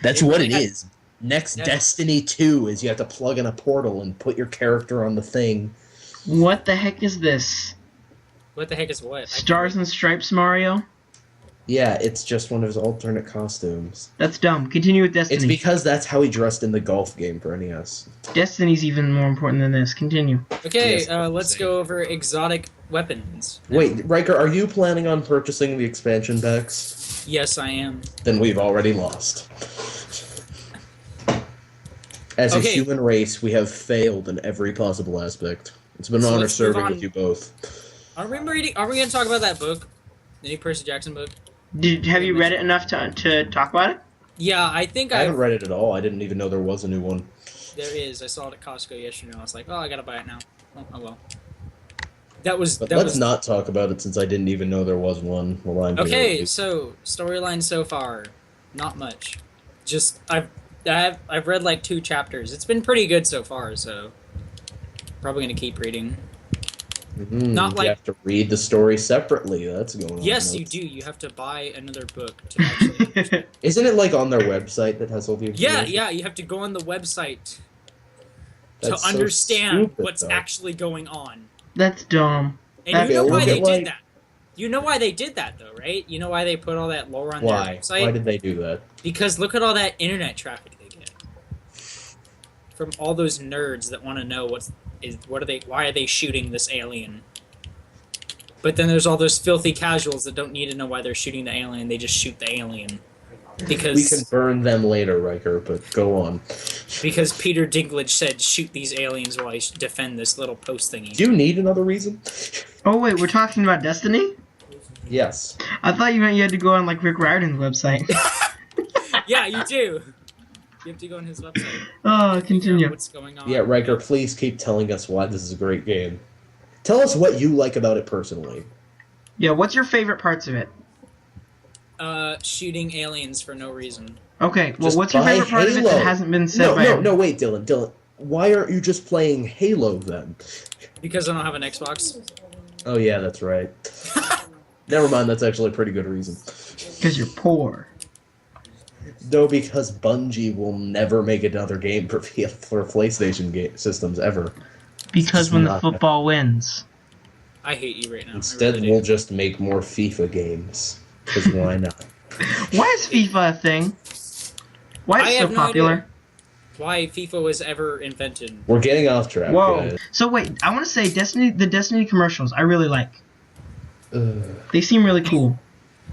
That's what it is. Next Yeah. Destiny 2 is you have to plug in a portal and put your character on the thing. What the heck is this? What the heck is what? Stars and Stripes Mario? Yeah, it's just one of his alternate costumes. That's dumb. Continue with Destiny. It's because that's how he dressed in the golf game for NES. Destiny's even more important than this. Continue. Okay, Yes, let's go over exotic weapons. Wait, Ryker, are you planning on purchasing the expansion packs? Yes, I am. Then we've already lost. As a human race, we have failed in every possible aspect. It's been an honor serving with you both. Are we going to talk about that book? The new Percy Jackson book? Have you read it enough to talk about it? Yeah, I think I haven't read it at all. I didn't even know there was a new one. There is. I saw it at Costco yesterday. I was like, oh, I gotta buy it now. Oh well. Let's not talk about it since I didn't even know there was one. Okay, so storyline so far, not much. Just I've read like 2 chapters. It's been pretty good so far, so probably gonna keep reading. Not like you have to read the story separately. That's going on. Yes, you do. You have to buy another book to actually. Isn't it like on their website that has all the information? Yeah. You have to go on the website That's to understand so stupid, what's though. actually going on. That's dumb. And you know why they like- did that. You know why they did that, though, right? You know why they put all that lore on their website? Why did they do that? Because look at all that internet traffic they get from all those nerds that want to know why are they shooting this alien. But then there's all those filthy casuals that don't need to know why they're shooting the alien. They just shoot the alien because We can burn them later, Ryker, but go on. Because Peter Dinklage said, "Shoot these aliens while I defend this little post thingy." Do you need another reason? Oh wait, we're talking about Destiny? Yes. I thought you meant you had to go on like Rick Riordan's website. Yeah, you do. You have to go on his website. Oh, continue. What's going on? Yeah, Ryker, please keep telling us why this is a great game. Tell us what you like about it personally. Yeah, what's your favorite parts of it? Shooting aliens for no reason. Okay, well, Just what's your buy favorite part of it Halo. that hasn't been said by No, wait, Dylan. Why aren't you just playing Halo then? Because I don't have an Xbox. Oh yeah, that's right. Never mind, that's actually a pretty good reason. Because you're poor. No, because Bungie will never make another game for PlayStation systems ever. Because It's when the not- football wins. I hate you right now. Instead, I really we'll do. just make more FIFA games. Because why not? Why is FIFA a thing? Why is I it so have no popular? idea why FIFA was ever invented. We're getting off track, Whoa. guys. So wait, I want to say the Destiny commercials I really like. Ugh. They seem really cool.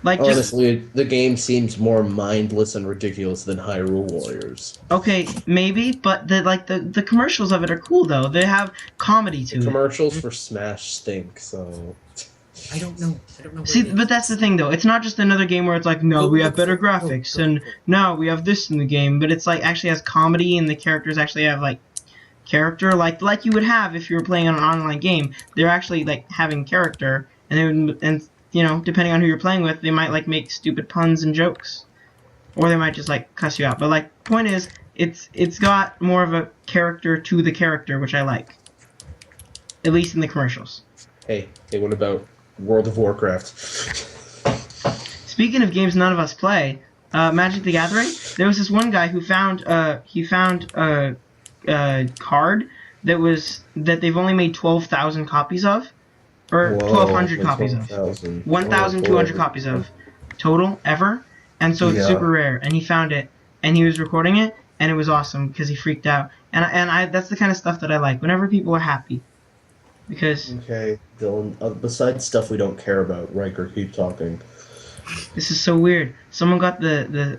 Like just Honestly, the game seems more mindless and ridiculous than Hyrule Warriors. okay, maybe, but the commercials of it are cool though. They have comedy to The it. commercials for Smash stink, so... I don't know. What See, it is. but that's the thing though. It's not just another game where it's like, no, we have better graphics, and no, we have this in the game. But it's like actually has comedy, and the characters actually have like character, like you would have if you were playing on an online game. They're actually like having character, and they would, and you know, depending on who you're playing with, they might like make stupid puns and jokes, or they might just like cuss you out. But like, point is, it's got more of a character to the character, which I like, at least in the commercials. Hey, what about World of Warcraft? Speaking of games none of us play, Magic the Gathering. There was this one guy who found a card that they've only made 12,000 copies of, or 1,200 copies of, 1,200 copies of total ever, and so it's Yeah. super rare. And he found it, and he was recording it, and it was awesome because he freaked out. And I that's the kind of stuff that I like. Whenever people are happy, because Okay, Dylan, besides stuff we don't care about, Ryker, keep talking. this is so weird. Someone got the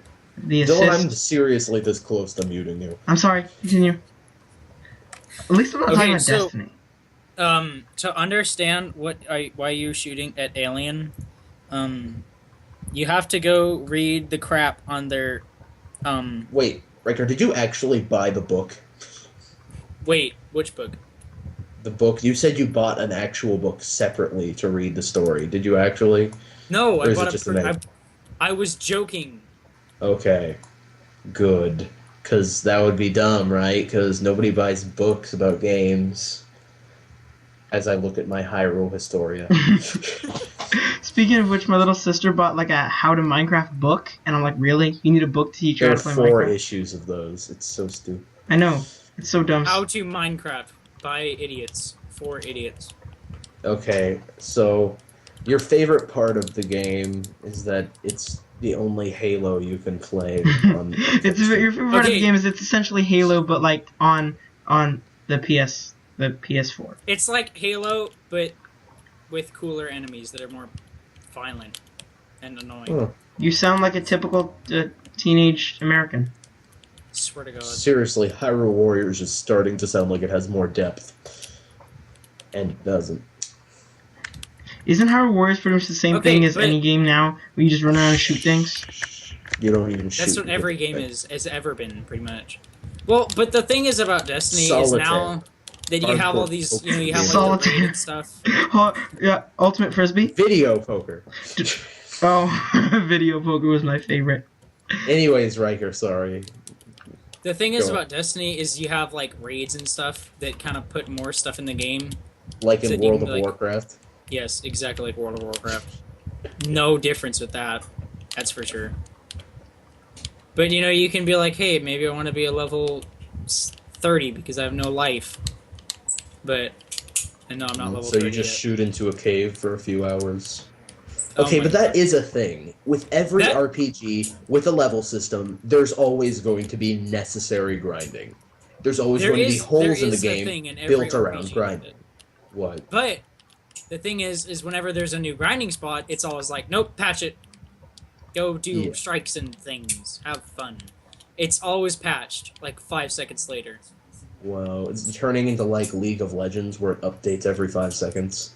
assist. Dylan, I'm seriously this close to muting you. I'm sorry. Continue. At least I'm not talking about so- Destiny. To understand why you're shooting at Alien, you have to go read the crap on their, Wait, Ryker, did you actually buy the book? Wait, which book? The book? You said you bought an actual book separately to read the story. Did you actually? No, Or I is bought it just a name? I was joking. Okay, good. Because that would be dumb, right? Because nobody buys books about games. As I look at my Hyrule Historia. Speaking of which, my little sister bought like a How to Minecraft book, and I'm like, really? You need a book to teach you There how are to play 4 Minecraft? issues of those. It's so stupid. I know. It's so dumb. How to Minecraft by idiots for idiots. Okay, so Your favorite part of the game is that it's the only Halo you can play on. Your favorite part of the Okay. game is it's essentially Halo, but like on the PS4. It's like Halo, but with cooler enemies that are more violent and annoying. Oh, You sound like a typical teenage American. Swear to God. seriously, Hyrule Warriors is starting to sound like it has more depth, and it doesn't. Isn't Hyrule Warriors pretty much the same Okay, thing as but- any game now, where you just run around and shoot things? You don't even shoot. That's what with every it. game has ever been, pretty much. Well, but the thing is about Destiny is Solitaire. now that you have all these, you know, you have like the Solitaire. rated stuff. Oh, yeah, Ultimate Frisbee. Video poker. Oh, Video Poker was my favorite. Anyways, Ryker, sorry. The thing is Go on. about Destiny is you have like raids and stuff that kind of put more stuff in the game. Like So in you World can of be like- Warcraft. Yes, exactly like World of Warcraft. No difference with that. That's for sure. But you know, you can be like, hey, maybe I want to be a level 30 because I have no life. But and no, I'm not level So 30 you just yet. shoot into a cave for a few hours. Oh Okay, my but that is a thing. With every That- RPG, with a level system, there's always going to be necessary grinding. There's always There going to be is- holes there in the is a game thing in every built around RPG grinding. What? But the thing is whenever there's a new grinding spot, it's always like, nope, patch it. Go do Yeah. strikes and things. Have fun. It's always patched, like 5 seconds later. Wow, it's turning into like League of Legends where it updates every 5 seconds.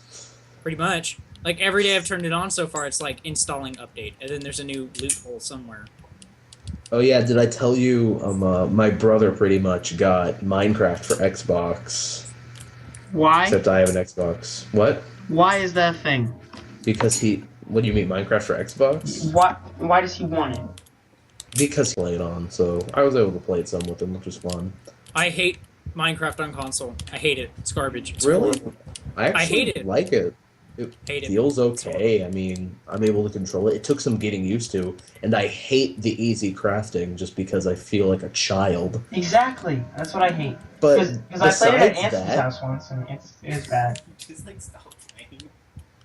Pretty much. Like every day I've turned it on so far, it's like installing update, and then there's a new loophole somewhere. Oh yeah, did I tell you my brother pretty much got Minecraft for Xbox. Why? Except I have an Xbox. What? Why is that a thing? Because he... What do you mean, Minecraft for Xbox? Why does he want it? Because he played on, so I was able to play it some with him, which was fun. I hate Minecraft on console. I hate it. It's garbage. It's Really? horrible. I actually hate it. like it. It Hate it. feels okay. I mean, I'm able to control it. It took some getting used to, and I hate the easy crafting just because I feel like a child. Exactly. That's what I hate. But Because I played it at besides Anson's that, house once, and it was bad. Just like stop playing.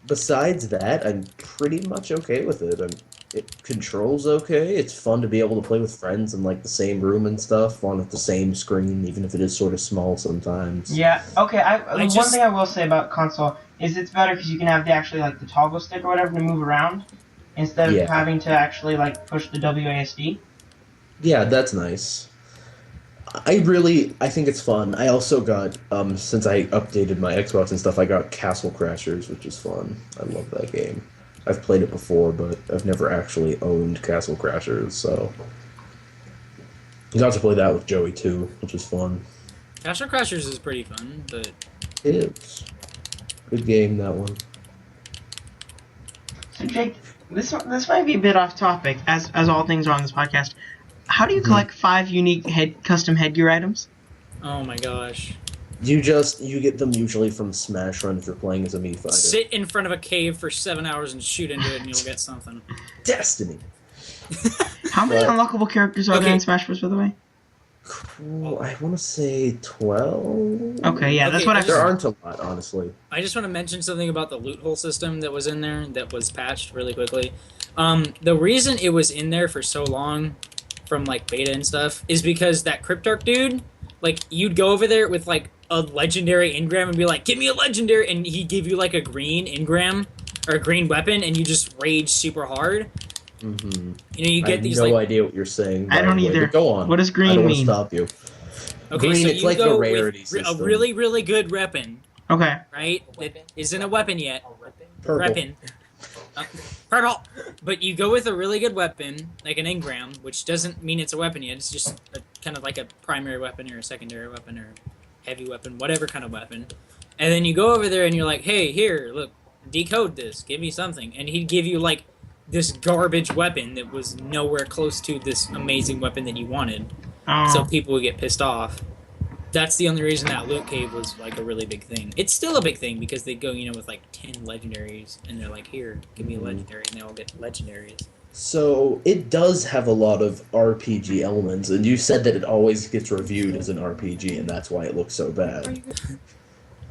besides that, I'm pretty much okay with it. It controls okay. It's fun to be able to play with friends in like the same room and stuff on the same screen, even if it is sort of small sometimes. Yeah. Okay. One just- thing I will say about console is it's better because you can have the toggle stick or whatever to move around instead of Yeah. having to actually like push the WASD. Yeah, that's nice. I think it's fun. I also got, since I updated my Xbox and stuff, I got Castle Crashers, which is fun. I love that game. I've played it before, but I've never actually owned Castle Crashers, so... I got to play that with Joey, too, which was fun. Castle Crashers is pretty fun, but It is. Good game, that one. So Jake, this might be a bit off topic, as all things are on this podcast. How do you collect 5 unique custom headgear items? oh my gosh. You get them usually from Smash Run if you're playing as a Mii fighter. Sit in front of a cave for 7 hours and shoot into it and you'll get something. Destiny! How many But- unlockable characters are there Okay. in Smash Bros. By the way? Cool. I want to say 12? Okay, yeah, that's Okay, what I. I There just- aren't a lot, honestly. I just want to mention something about the loot hole system that was in there that was patched really quickly. The reason it was in there for so long, from like beta and stuff, is because that Cryptarch dude, like you'd go over there with like a legendary engram and be like, "Give me a legendary," and he'd give you like a green engram or a green weapon, and you just rage super hard. Mm-hmm. You know, you I get have these no like idea what you're saying. I by don't the way, either. but go on. What does green I don't mean? want to stop you. okay, green, so it's you like the go rarity with a system. really really good weapon, Okay. right? That isn't a weapon yet. Purple. Weapon. Purple. But you go with a really good weapon, like an engram, which doesn't mean it's a weapon yet. It's just kind of like a primary weapon or a secondary weapon or heavy weapon, whatever kind of weapon. And then you go over there and you're like, hey, here, look, decode this. Give me something. And he'd give you, like, this garbage weapon that was nowhere close to this amazing weapon that you wanted. Oh. So people would get pissed off. That's the only reason that loot cave was like a really big thing. It's still a big thing because they go, with like 10 legendaries and they're like, here, give me a legendary, and they all get legendaries. So it does have a lot of RPG elements, and you said that it always gets reviewed as an RPG, and that's why it looks so Are bad. you good?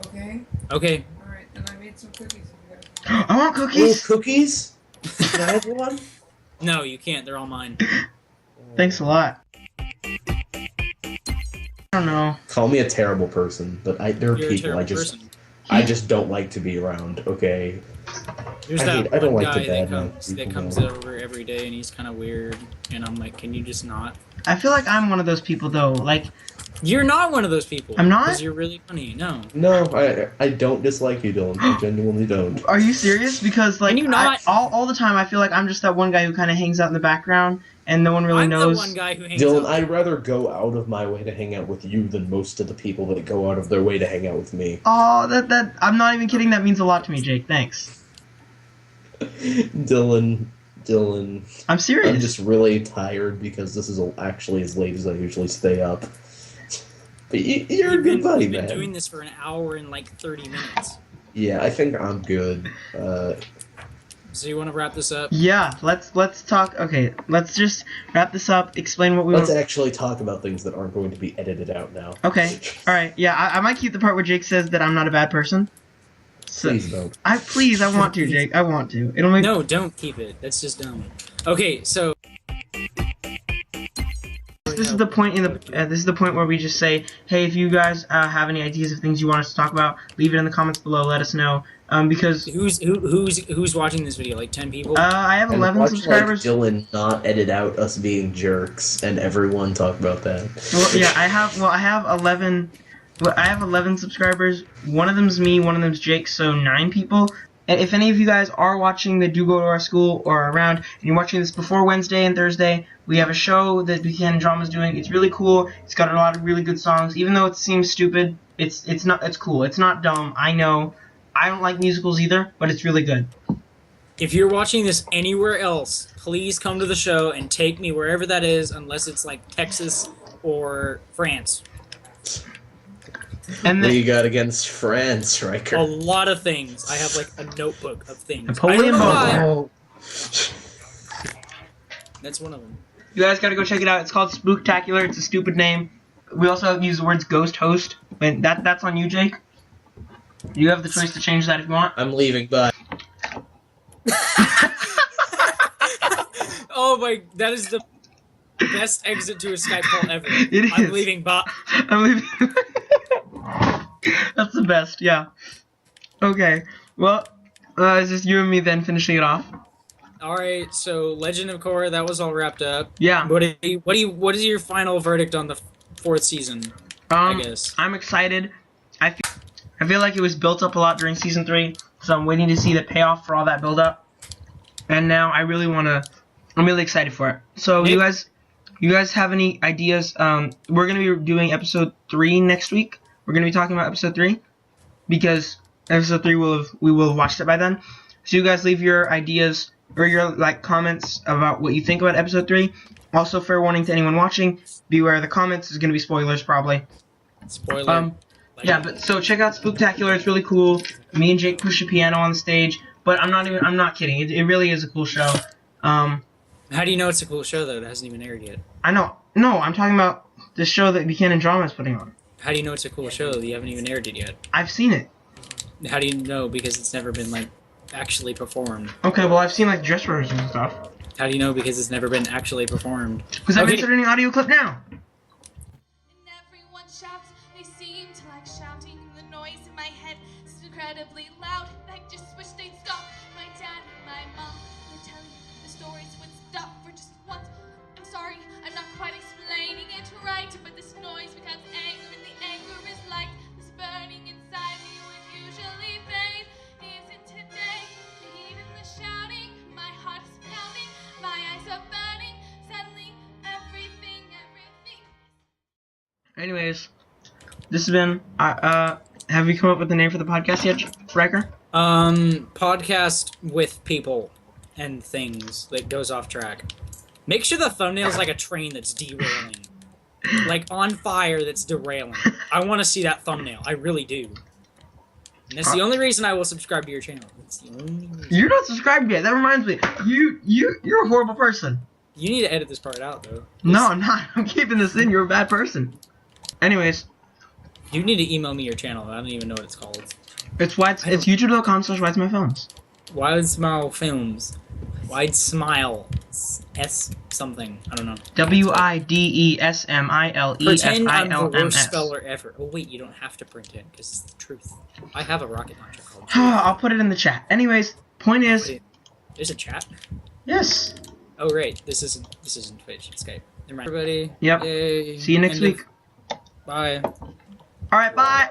Okay. Okay, Alright, then I made some cookies. If you guys I want Little cookies. cookies? Can I have one? No, you can't. They're all mine. Thanks a lot. I don't know. Call me a terrible person, but there are You're a people terrible I just person. I just don't like to be around. Okay. There's I that don't one like to guy that badmouth people, comes no. over every day and he's kind of weird, and I'm like, can you just not? I feel like I'm one of those people though. Like, You're not one of those people. I'm not? Because you're really funny. No. No, I don't dislike you, Dylan. I genuinely don't. are you serious? Because like, Can you not? all the time I feel like I'm just that one guy who kind of hangs out in the background and no one really I'm knows. the one guy who hangs Dylan, out. I'd rather go out of my way to hang out with you than most of the people that go out of their way to hang out with me. Oh, that I'm not even kidding. That means a lot to me, Jake. Thanks. Dylan. I'm serious. I'm just really tired because this is actually as late as I usually stay up. But you're a good buddy, You've been man. doing this for an hour and like 30 minutes. Yeah, I think I'm good. So you want to wrap this up? Yeah, let's talk. Okay, let's just wrap this up. Explain what we Let's want. actually talk about things that aren't going to be edited out now. Okay, all right. Yeah, I might keep the part where Jake says that I'm not a bad person. So, Please don't. I want to, Jake. I want to. It'll make. No, don't keep it. That's just dumb. Okay, so This is the point in the. This is the point where we just say, hey, if you guys have any ideas of things you want us to talk about, leave it in the comments below. Let us know. Because who's watching this video? Like 10 people? I have And 11 watch, subscribers. Like, Dylan not edit out us being jerks and everyone talk about that. Well, yeah, I have 11. Well, I have 11 subscribers. One of them's me, one of them's Jake, so 9 people. And if any of you guys are watching that do go to our school or around, and you're watching this before Wednesday and Thursday, we have a show that Buchanan Drama's doing. It's really cool. It's got a lot of really good songs. Even though it seems stupid, it's cool. It's not dumb. I know. I don't like musicals either, but it's really good. If you're watching this anywhere else, please come to the show and take me wherever that is, unless it's like Texas or France. And What do then you got against France, Ryker? A lot of things. I have like a notebook of things. Napoleon I don't know why. Oh. That's one of them. you guys gotta go check it out. It's called Spooktacular. It's a stupid name. We also use the words ghost host. And that's on you, Jake. You have the choice to change that if you want. I'm leaving, bye. Oh my, that is the best exit to a Skype call ever. It is. I'm leaving, Bob. I'm leaving. That's the best, yeah. Okay, well, it's just you and me then finishing it off. Alright, so Legend of Korra, that was all wrapped up. Yeah. What is your final verdict on the 4th season? I guess. I'm excited. I feel like it was built up a lot during season 3, so I'm waiting to see the payoff for all that build up. And now I'm really excited for it. So Nick? you guys have any ideas? We're gonna be doing episode 3 next week. We're gonna be talking about episode 3 because episode 3 we will have watched it by then. So you guys leave your ideas or your comments about what you think about episode 3. Also, fair warning to anyone watching: beware of the comments. There's gonna be spoilers probably. Spoiler. Yeah, but so check out Spooktacular. It's really cool. Me and Jake push a piano on the stage, but I'm not kidding. It really is a cool show. How do you know it's a cool show though? It hasn't even aired yet. I know. No, I'm talking about the show that Buchanan Drama is putting on. How do you know it's a cool show? You haven't even aired it yet. I've seen it. How do you know? Because it's never been like actually performed. Okay, well I've seen dress rehearsals and stuff. How do you know? Because it's never been actually performed. Because I've inserted an audio clip now. And everyone shouts, they seem to like shouting. The noise in my head is incredibly loud. I just wish they'd stop. My dad and my mom were telling the stories would stop for just once. I'm sorry, I'm not quite explaining it right, but this noise becomes anger, and the anger is like this burning inside me would usually fade. Isn't today the heat and the shouting? My heart is pounding, my eyes are burning. Suddenly, everything. Anyways, this has been. Have you come up with the name for the podcast yet, Ryker? Podcast with people and things that goes off track. Make sure the thumbnail's like a train that's derailing. Like on fire that's derailing. I want to see that thumbnail. I really do. And that's the only reason I will subscribe to your channel. That's the only reason. You're not subscribed yet. That reminds me. You're a horrible person. You need to edit this part out, though. No, I'm not. I'm keeping this in. You're a bad person. Anyways, You need to email me your channel. I don't even know what it's called. it's YouTube.com/WideSmileFilms. WideSmile Films. WideSmile. S something. I don't know. WIDESMILESILMS. Pretend I'm the worst speller ever. Oh wait, you don't have to pretend because it's the truth. I have a rocket launcher called. I'll put it in the chat. Anyways, point is. There's a chat. Yes. Oh right, this isn't Twitch. It's Skype. Never mind. Everybody. Yep. Yay. See you next week. Bye. All right. Bye.